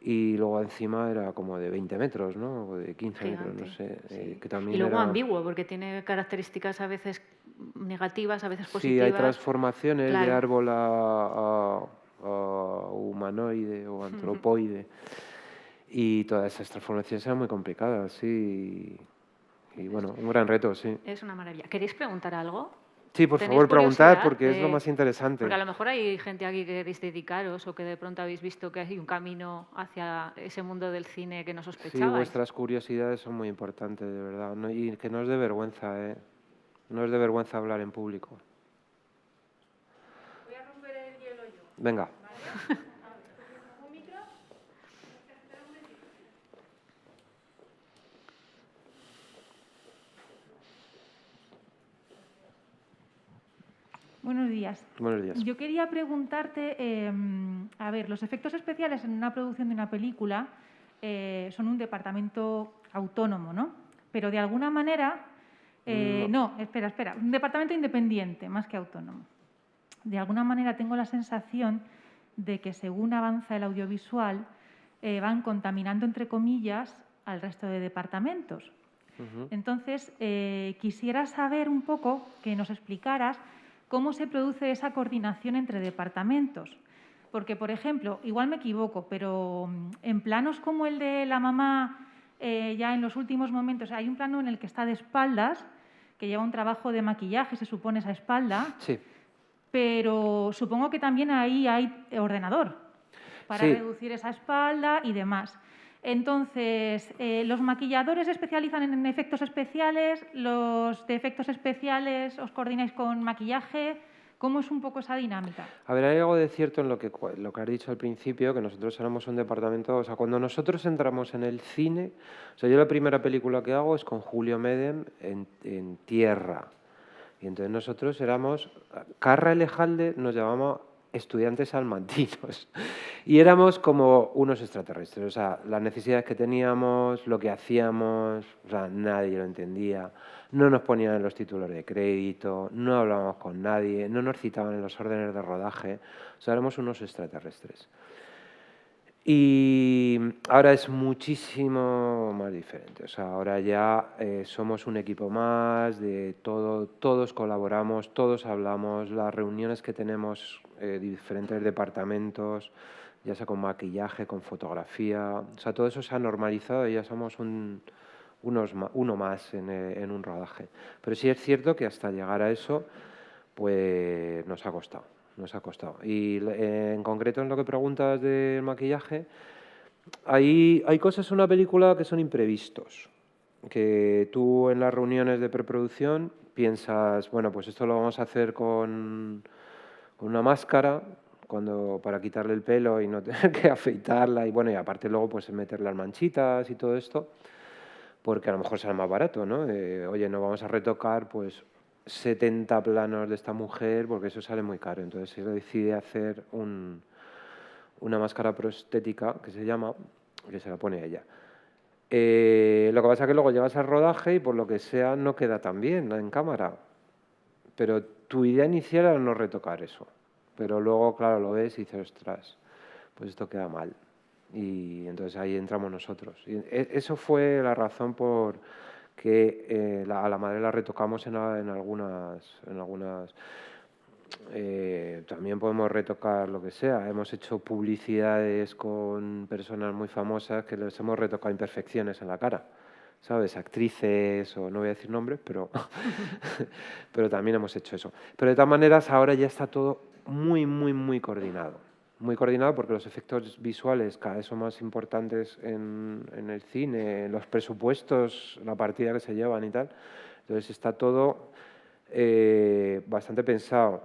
[SPEAKER 3] Y luego encima era como de 20 metros, ¿no? O de 15 metros, no sé.
[SPEAKER 2] Sí.
[SPEAKER 3] Que también
[SPEAKER 2] Y luego
[SPEAKER 3] era...
[SPEAKER 2] ambiguo, porque tiene características a veces negativas, a veces
[SPEAKER 3] Sí,
[SPEAKER 2] positivas.
[SPEAKER 3] hay transformaciones de
[SPEAKER 2] Claro.
[SPEAKER 3] árbol a humanoide o antropoide. Y todas esas transformaciones eran muy complicadas, sí. Y bueno, un gran reto, sí.
[SPEAKER 2] Es una maravilla. ¿Queréis preguntar algo?
[SPEAKER 3] Sí, por
[SPEAKER 2] ¿Tenéis
[SPEAKER 3] favor, preguntad
[SPEAKER 2] curiosidad
[SPEAKER 3] porque es lo
[SPEAKER 2] de-
[SPEAKER 3] más interesante.
[SPEAKER 2] Porque a lo mejor hay gente aquí que queréis dedicaros o que de pronto habéis visto que hay un camino hacia ese mundo del cine que no
[SPEAKER 3] Sí,
[SPEAKER 2] sospechabais.
[SPEAKER 3] vuestras curiosidades son muy importantes, de verdad. Y que no es de vergüenza, ¿eh? No es de vergüenza hablar en público.
[SPEAKER 4] Voy a romper el hielo yo.
[SPEAKER 3] Venga.
[SPEAKER 4] ¿Vale? ¿Un micro? Espera un momentito. Buenos días.
[SPEAKER 3] Buenos días.
[SPEAKER 4] Yo quería preguntarte, a ver, los efectos especiales en una producción de una película son un departamento autónomo, ¿no? Pero de alguna manera... no, espera, un departamento independiente, más que autónomo. De alguna manera tengo la sensación de que según avanza el audiovisual van contaminando, entre comillas, al resto de departamentos. Entonces, quisiera saber un poco, que nos explicaras cómo se produce esa coordinación entre departamentos. Porque, por ejemplo, igual me equivoco, pero en planos como el de la mamá, ya en los últimos momentos, hay un plano en el que está de espaldas, que lleva un trabajo de maquillaje, se supone, esa espalda.
[SPEAKER 3] Sí.
[SPEAKER 4] Pero supongo que también ahí hay ordenador para
[SPEAKER 3] Sí.
[SPEAKER 4] reducir esa espalda y demás. Entonces, ¿los maquilladores se especializan en efectos especiales? ¿Los de efectos especiales os coordináis con maquillaje? ¿Cómo es un poco esa dinámica?
[SPEAKER 3] A ver, hay algo de cierto en lo que has dicho al principio, que nosotros éramos un departamento, o sea, cuando nosotros entramos en el cine, o sea, yo la primera película que hago es con Julio Medem en Tierra. Y entonces nosotros éramos, Carra Elejalde nos llamaba estudiantes salmantinos y éramos como unos extraterrestres, o sea, las necesidades que teníamos, lo que hacíamos, o sea, nadie lo entendía, no nos ponían en los títulos de crédito, no hablábamos con nadie, no nos citaban en los órdenes de rodaje, o sea, éramos unos extraterrestres. Y ahora es muchísimo más diferente. O sea, ahora ya somos un equipo más, de todos colaboramos, todos hablamos, las reuniones que tenemos diferentes departamentos, ya sea con maquillaje, con fotografía, o sea, todo eso se ha normalizado y ya somos uno más en un rodaje. Pero sí es cierto que hasta llegar a eso, pues nos ha costado. Nos ha costado. Y en concreto en lo que preguntas del maquillaje, hay cosas en una película que son imprevistos, que tú en las reuniones de preproducción piensas, bueno, pues esto lo vamos a hacer con una máscara para quitarle el pelo y no tener que afeitarla y bueno, y aparte luego pues meter las manchitas y todo esto, porque a lo mejor será más barato, ¿no? Oye, no vamos a retocar pues 70 planos de esta mujer porque eso sale muy caro. Entonces se decide hacer una máscara prostética que se llama, que se la pone ella. Lo que pasa es que luego llegas al rodaje y por lo que sea no queda tan bien en cámara. Pero tu idea inicial era no retocar eso. Pero luego, claro, lo ves y dices, ostras, pues esto queda mal. Y entonces ahí entramos nosotros. Y eso fue la razón por que a la madre la retocamos en algunas también podemos retocar lo que sea. Hemos hecho publicidades con personas muy famosas que les hemos retocado imperfecciones en la cara, ¿sabes? Actrices o no voy a decir nombres, pero, pero también hemos hecho eso. Pero de todas maneras ahora ya está todo muy coordinado. Muy coordinado porque los efectos visuales cada vez son más importantes en el cine, los presupuestos, la partida que se llevan y tal. Entonces está todo bastante pensado.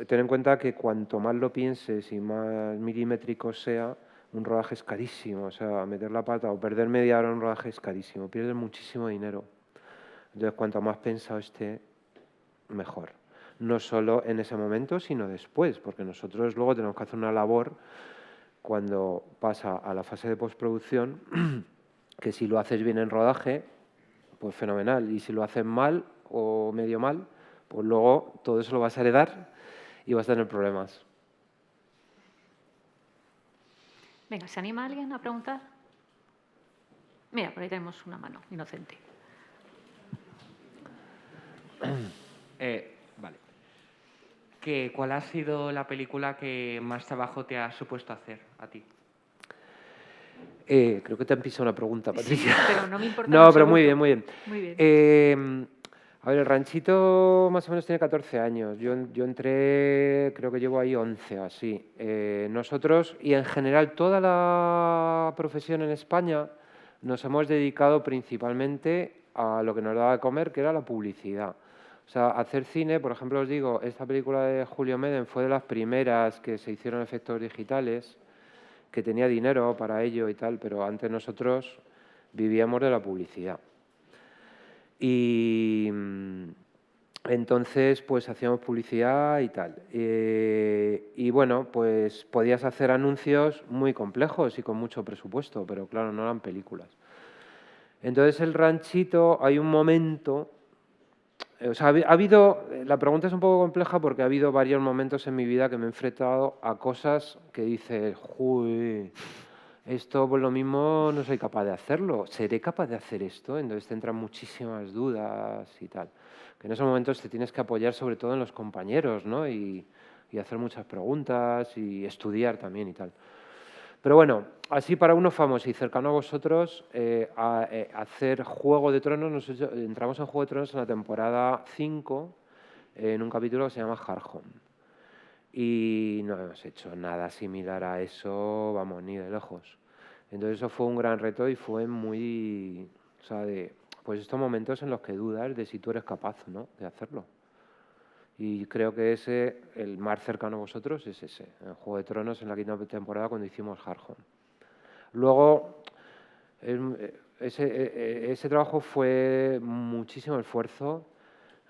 [SPEAKER 3] Ten en cuenta que cuanto más lo pienses y más milimétrico sea, un rodaje es carísimo. O sea, meter la pata o perder media hora en un rodaje es carísimo. Pierdes muchísimo dinero. Entonces, cuanto más pensado esté, mejor. No solo en ese momento, sino después, porque nosotros luego tenemos que hacer una labor cuando pasa a la fase de postproducción, que si lo haces bien en rodaje, pues fenomenal. Y si lo haces mal o medio mal, pues luego todo eso lo vas a heredar y vas a tener problemas.
[SPEAKER 2] Venga, ¿se anima alguien a preguntar? Mira, por ahí tenemos una mano inocente.
[SPEAKER 5] Vale. ¿Cuál ha sido la película que más trabajo te ha supuesto hacer a ti?
[SPEAKER 3] Creo que te han pisado una pregunta, Patricia.
[SPEAKER 2] Sí, pero no me importa.
[SPEAKER 3] No, pero muy bien.
[SPEAKER 2] Muy bien.
[SPEAKER 3] A ver, el ranchito más o menos tiene 14 años. Yo entré, creo que llevo ahí 11 o así. Nosotros, y en general toda la profesión en España, nos hemos dedicado principalmente a lo que nos daba de comer, que era la publicidad. O sea, hacer cine, por ejemplo, os digo, esta película de Julio Medem fue de las primeras que se hicieron efectos digitales, que tenía dinero para ello y tal, pero antes nosotros vivíamos de la publicidad. Y entonces, pues hacíamos publicidad y tal. Y bueno, pues podías hacer anuncios muy complejos y con mucho presupuesto, pero claro, no eran películas. Entonces, el ranchito, hay un momento... O sea, ha habido... La pregunta es un poco compleja porque ha habido varios momentos en mi vida que me he enfrentado a cosas que dices, ¡uy! Esto por lo mismo no soy capaz de hacerlo. ¿Seré capaz de hacer esto? Entonces te entran muchísimas dudas y tal. Que en esos momentos te tienes que apoyar sobre todo en los compañeros, ¿no? Y hacer muchas preguntas y estudiar también y tal. Pero bueno, así para uno famoso y cercano a vosotros, hacer Juego de Tronos, entramos en Juego de Tronos en la temporada 5, en un capítulo que se llama Hard Home. Y no hemos hecho nada similar a eso, vamos, ni de lejos. Entonces eso fue un gran reto y fue muy... O sea, pues estos momentos en los que dudas de si tú eres capaz o no de hacerlo. Y creo que ese, el más cercano a vosotros, es ese, en Juego de Tronos, en la 5ª temporada, cuando hicimos Hardhome. Luego, ese trabajo fue muchísimo esfuerzo,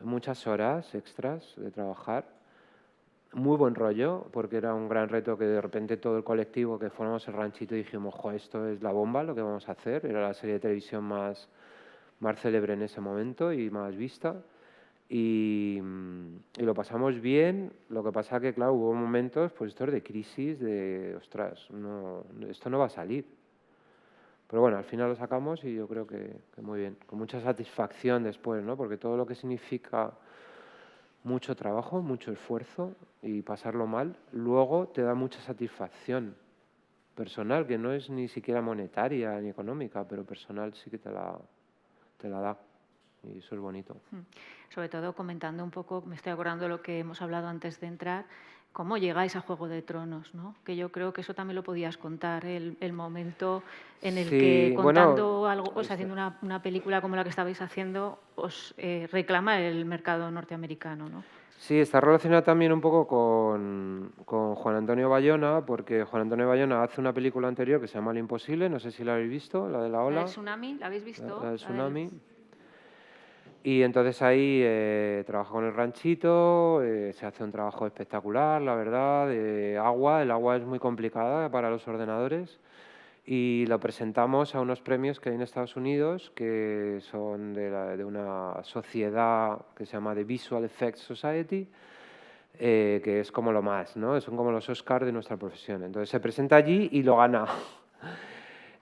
[SPEAKER 3] muchas horas extras de trabajar, muy buen rollo, porque era un gran reto que de repente todo el colectivo que formamos el ranchito dijimos, jo, esto es la bomba, lo que vamos a hacer. Era la serie de televisión más célebre en ese momento y más vista. Y lo pasamos bien, lo que pasa que, claro, hubo momentos, pues estos de crisis, de, ostras, no, esto no va a salir. Pero bueno, al final lo sacamos y yo creo que muy bien, con mucha satisfacción después, ¿no? Porque todo lo que significa mucho trabajo, mucho esfuerzo y pasarlo mal, luego te da mucha satisfacción personal, que no es ni siquiera monetaria ni económica, pero personal sí que te la da. Y eso es bonito.
[SPEAKER 2] Sobre todo comentando un poco, me estoy acordando de lo que hemos hablado antes de entrar, cómo llegáis a Juego de Tronos, ¿no? Que yo creo que eso también lo podías contar, el momento en el que contando algo, pues haciendo una película como la que estabais haciendo, os reclama el mercado norteamericano, ¿no?
[SPEAKER 3] Sí, está relacionado también un poco con Juan Antonio Bayona, porque Juan Antonio Bayona hace una película anterior que se llama Lo Imposible, no sé si la habéis visto, la de la ola.
[SPEAKER 2] ¿La del tsunami? ¿La habéis visto?
[SPEAKER 3] La del tsunami. Y entonces ahí trabaja con el ranchito, se hace un trabajo espectacular, la verdad, el agua es muy complicada para los ordenadores y lo presentamos a unos premios que hay en Estados Unidos que son de una sociedad que se llama The Visual Effects Society, que es como lo más, ¿no? Son como los Oscars de nuestra profesión. Entonces se presenta allí y lo gana.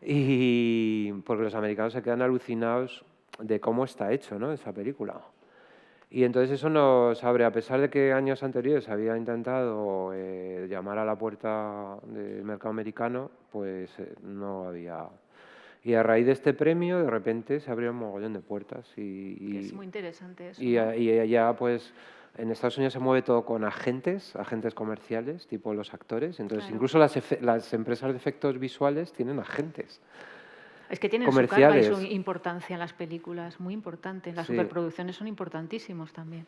[SPEAKER 3] Y porque los americanos se quedan alucinados de cómo está hecho, ¿no? Esa película. Y entonces eso nos abre, a pesar de que años anteriores había intentado llamar a la puerta del mercado americano, pues no había. Y a raíz de este premio, de repente se abrieron un mogollón de puertas.
[SPEAKER 2] Es muy interesante eso.
[SPEAKER 3] Y allá, pues, en Estados Unidos se mueve todo con agentes comerciales, tipo los actores. Entonces,
[SPEAKER 2] Claro.
[SPEAKER 3] incluso las empresas de efectos visuales tienen agentes.
[SPEAKER 2] Es que tienen su carga y su importancia en las películas, muy importante. Las superproducciones son importantísimos también.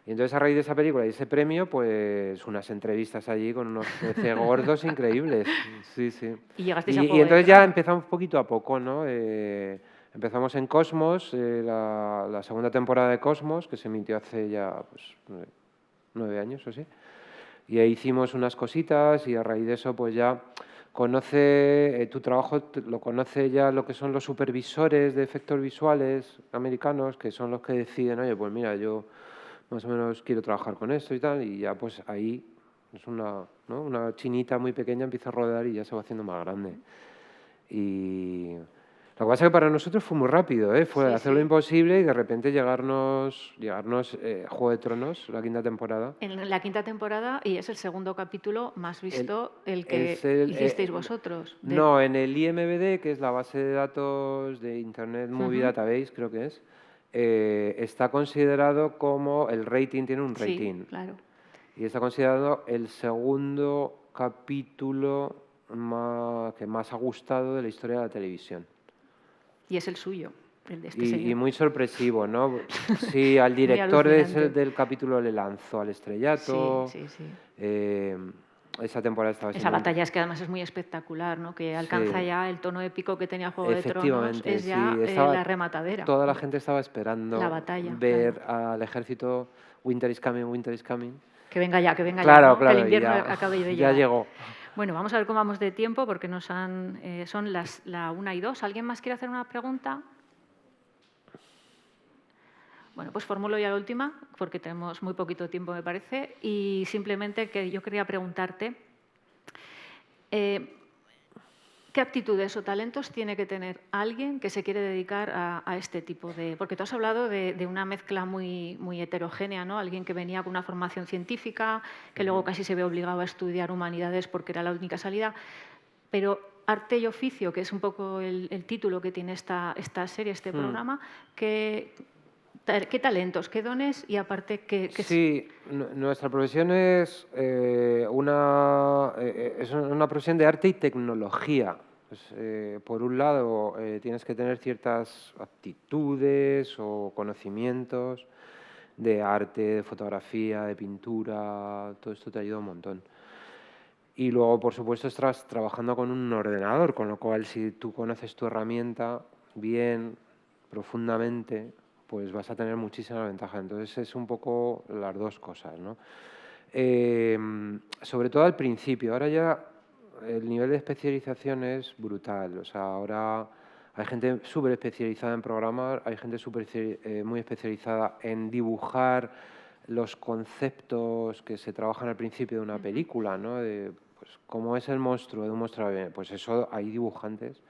[SPEAKER 3] Y entonces a raíz de esa película y ese premio, pues unas entrevistas allí con unos peces gordos increíbles. Sí, sí.
[SPEAKER 2] Y llegasteis a Juego
[SPEAKER 3] y entonces
[SPEAKER 2] de
[SPEAKER 3] ya
[SPEAKER 2] Tronos.
[SPEAKER 3] empezamos poquito a poco, ¿no? Empezamos en Cosmos, la segunda temporada de Cosmos, que se emitió hace ya pues, 9 años o así. Y ahí hicimos unas cositas y a raíz de eso pues ya conoce, tu trabajo lo conoce ya lo que son los supervisores de efectos visuales americanos, que son los que deciden, oye, pues mira, yo más o menos quiero trabajar con esto y tal, y ya pues ahí es una chinita muy pequeña, empieza a rodar y ya se va haciendo más grande. Y lo que pasa es que para nosotros fue muy rápido, fue hacer lo imposible y de repente llegarnos Juego de Tronos, la 5ª temporada.
[SPEAKER 2] En la 5ª temporada, y es el segundo capítulo más visto, el que hicisteis vosotros.
[SPEAKER 3] No, en el IMDb, que es la base de datos de Internet Movie Database, creo que es, está considerado como el rating, tiene un rating.
[SPEAKER 2] Sí, claro.
[SPEAKER 3] Y está considerado el segundo capítulo que más ha gustado de la historia de la televisión.
[SPEAKER 2] Y es el suyo, el de este señor.
[SPEAKER 3] Y muy sorpresivo, ¿no? Sí, al director del capítulo le lanzó al estrellato.
[SPEAKER 2] Sí, sí, sí.
[SPEAKER 3] Esa temporada estaba
[SPEAKER 2] Esa batalla es que además es muy espectacular, ¿no? Que alcanza ya el tono épico que tenía Juego de Tronos. Es ya la rematadera.
[SPEAKER 3] Toda la gente estaba esperando
[SPEAKER 2] la batalla,
[SPEAKER 3] ver al ejército Winter is coming, Winter is coming.
[SPEAKER 2] Que venga ya,
[SPEAKER 3] claro,
[SPEAKER 2] ¿no?
[SPEAKER 3] Claro,
[SPEAKER 2] que el invierno acabe de llegar.
[SPEAKER 3] Ya llegó.
[SPEAKER 2] Bueno, vamos a ver cómo vamos de tiempo porque son las 1:02. ¿Alguien más quiere hacer una pregunta? Bueno, pues formulo ya la última, porque tenemos muy poquito tiempo, me parece, y simplemente que yo quería preguntarte ¿qué aptitudes o talentos tiene que tener alguien que se quiere dedicar a este tipo de...? Porque tú has hablado de una mezcla muy, muy heterogénea, ¿no? Alguien que venía con una formación científica, que luego casi se ve obligado a estudiar humanidades porque era la única salida, pero arte y oficio, que es un poco el título que tiene esta serie, este programa, ¿qué talentos, qué dones y aparte qué...
[SPEAKER 3] Sí, nuestra profesión es una profesión de arte y tecnología. Pues, por un lado, tienes que tener ciertas aptitudes o conocimientos de arte, de fotografía, de pintura, todo esto te ayuda un montón. Y luego, por supuesto, estás trabajando con un ordenador, con lo cual si tú conoces tu herramienta bien, profundamente, pues vas a tener muchísima ventaja. Entonces es un poco las dos cosas, ¿no? Sobre todo al principio, ahora ya el nivel de especialización es brutal. O sea, ahora hay gente súper especializada en programar, hay gente muy especializada en dibujar los conceptos que se trabajan al principio de una película, ¿no? De, pues, cómo es el monstruo de un monstruo. Pues eso, hay dibujantes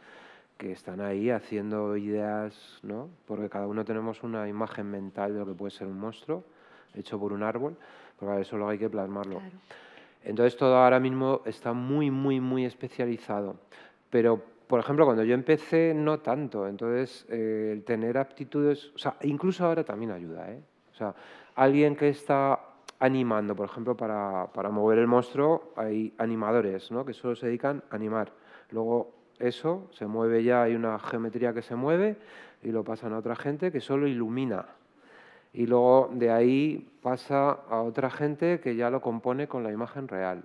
[SPEAKER 3] que están ahí haciendo ideas, ¿no? Porque cada uno tenemos una imagen mental de lo que puede ser un monstruo hecho por un árbol, pero eso luego hay que plasmarlo.
[SPEAKER 2] Claro.
[SPEAKER 3] Entonces todo ahora mismo está muy, muy, muy especializado. Pero, por ejemplo, cuando yo empecé, no tanto. Entonces, el tener aptitudes, o sea, incluso ahora también ayuda, ¿eh? O sea, alguien que está animando, por ejemplo, para mover el monstruo, hay animadores, ¿no? Que solo se dedican a animar. Luego eso se mueve ya, hay una geometría que se mueve y lo pasan a otra gente que solo ilumina. Y luego de ahí pasa a otra gente que ya lo compone con la imagen real.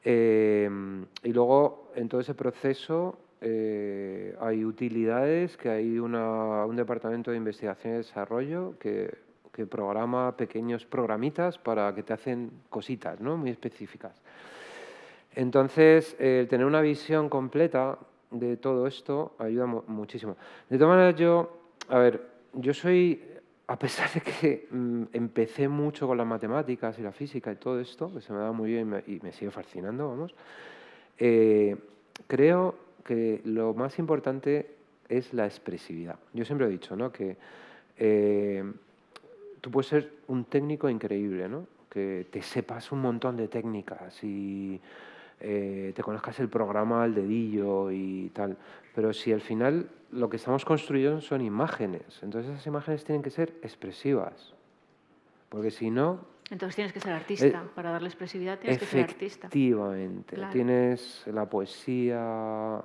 [SPEAKER 3] Y luego en todo ese proceso hay utilidades, que hay un departamento de investigación y desarrollo que programa pequeños programitas para que te hacen cositas, ¿no? Muy específicas. Entonces, el tener una visión completa de todo esto ayuda muchísimo. De todas maneras, yo soy, a pesar de que empecé mucho con las matemáticas y la física y todo esto, que se me da muy bien y me sigue fascinando, vamos, creo que lo más importante es la expresividad. Yo siempre he dicho, ¿no? Que tú puedes ser un técnico increíble, ¿no? Que te sepas un montón de técnicas y te conozcas el programa al dedillo y tal. Pero si al final lo que estamos construyendo son imágenes, entonces esas imágenes tienen que ser expresivas. Porque si no...
[SPEAKER 2] Entonces tienes que ser artista. Para darle expresividad tienes que ser artista.
[SPEAKER 3] Efectivamente.
[SPEAKER 2] Claro.
[SPEAKER 3] Tienes la poesía,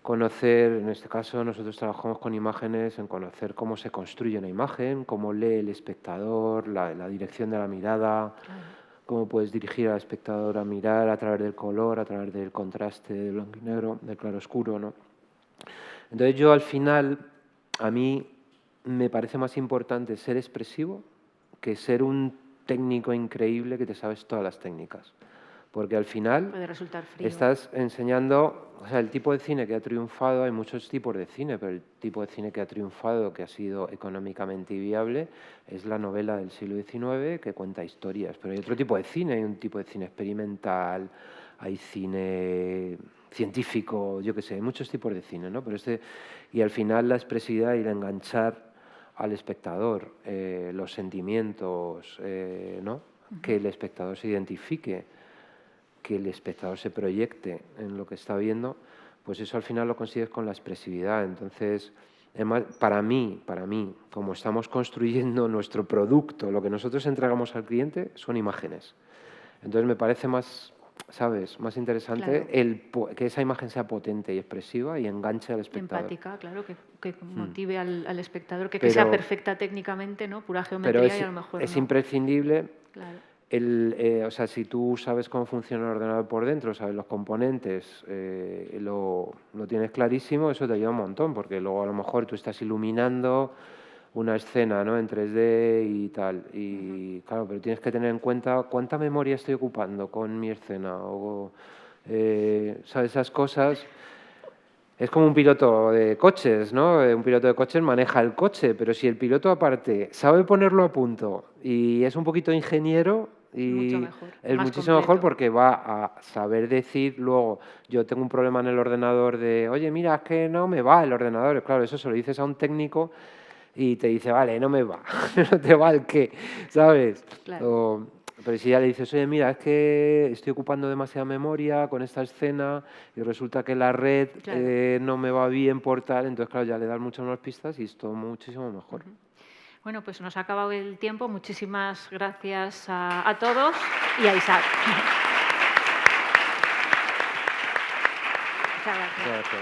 [SPEAKER 3] conocer, en este caso nosotros trabajamos con imágenes, en conocer cómo se construye una imagen, cómo lee el espectador, la dirección de la mirada,
[SPEAKER 2] Claro.
[SPEAKER 3] cómo puedes dirigir al espectador a mirar a través del color, a través del contraste del blanco y negro, del claroscuro, ¿no? Entonces yo al final, a mí me parece más importante ser expresivo que ser un técnico increíble que te sabes todas las técnicas. Porque al final
[SPEAKER 2] Puede resultar frío.
[SPEAKER 3] estás enseñando, o sea, el tipo de cine que ha triunfado, hay muchos tipos de cine, pero el tipo de cine que ha triunfado, que ha sido económicamente viable, es la novela del siglo XIX que cuenta historias. Pero hay otro tipo de cine, hay un tipo de cine experimental, hay cine científico, yo qué sé, hay muchos tipos de cine, ¿no? Pero y al final la expresividad y el enganchar al espectador, los sentimientos, ¿no? Que el espectador se identifique, que el espectador se proyecte en lo que está viendo, pues eso al final lo consigues con la expresividad. Entonces, además, para mí, como estamos construyendo nuestro producto, lo que nosotros entregamos al cliente son imágenes. Entonces me parece más, ¿sabes?, más interesante que esa imagen sea potente y expresiva y enganche al espectador.
[SPEAKER 2] Empática, claro, que motive al espectador, que
[SPEAKER 3] Pero,
[SPEAKER 2] sea perfecta técnicamente, ¿no? Pura geometría y a lo mejor
[SPEAKER 3] es
[SPEAKER 2] no.
[SPEAKER 3] imprescindible.
[SPEAKER 2] Claro.
[SPEAKER 3] O sea, si tú sabes cómo funciona el ordenador por dentro, sabes los componentes, lo tienes clarísimo, eso te ayuda un montón, porque luego a lo mejor tú estás iluminando una escena, ¿no?, en 3D y tal. Y claro, pero tienes que tener en cuenta cuánta memoria estoy ocupando con mi escena. O, ¿sabes? Esas cosas. Es como un piloto de coches, ¿no? Un piloto de coches maneja el coche, pero si el piloto aparte sabe ponerlo a punto y es un poquito ingeniero,
[SPEAKER 2] Mucho mejor,
[SPEAKER 3] es
[SPEAKER 2] más
[SPEAKER 3] muchísimo mejor
[SPEAKER 2] completo.
[SPEAKER 3] porque va a saber decir luego, yo tengo un problema en el ordenador de, oye, mira, es que no me va el ordenador. Claro, eso se lo dices a un técnico y te dice, vale, no me va, no te va el qué, ¿sabes?
[SPEAKER 2] Claro.
[SPEAKER 3] Pero si ya le dices, oye, mira, es que estoy ocupando demasiada memoria con esta escena y resulta que la red no me va bien por tal, entonces, claro, ya le das muchas más pistas y es todo muchísimo mejor.
[SPEAKER 2] Bueno, pues nos ha acabado el tiempo. Muchísimas gracias a todos y a Isaac. Muchas gracias.
[SPEAKER 3] Gracias.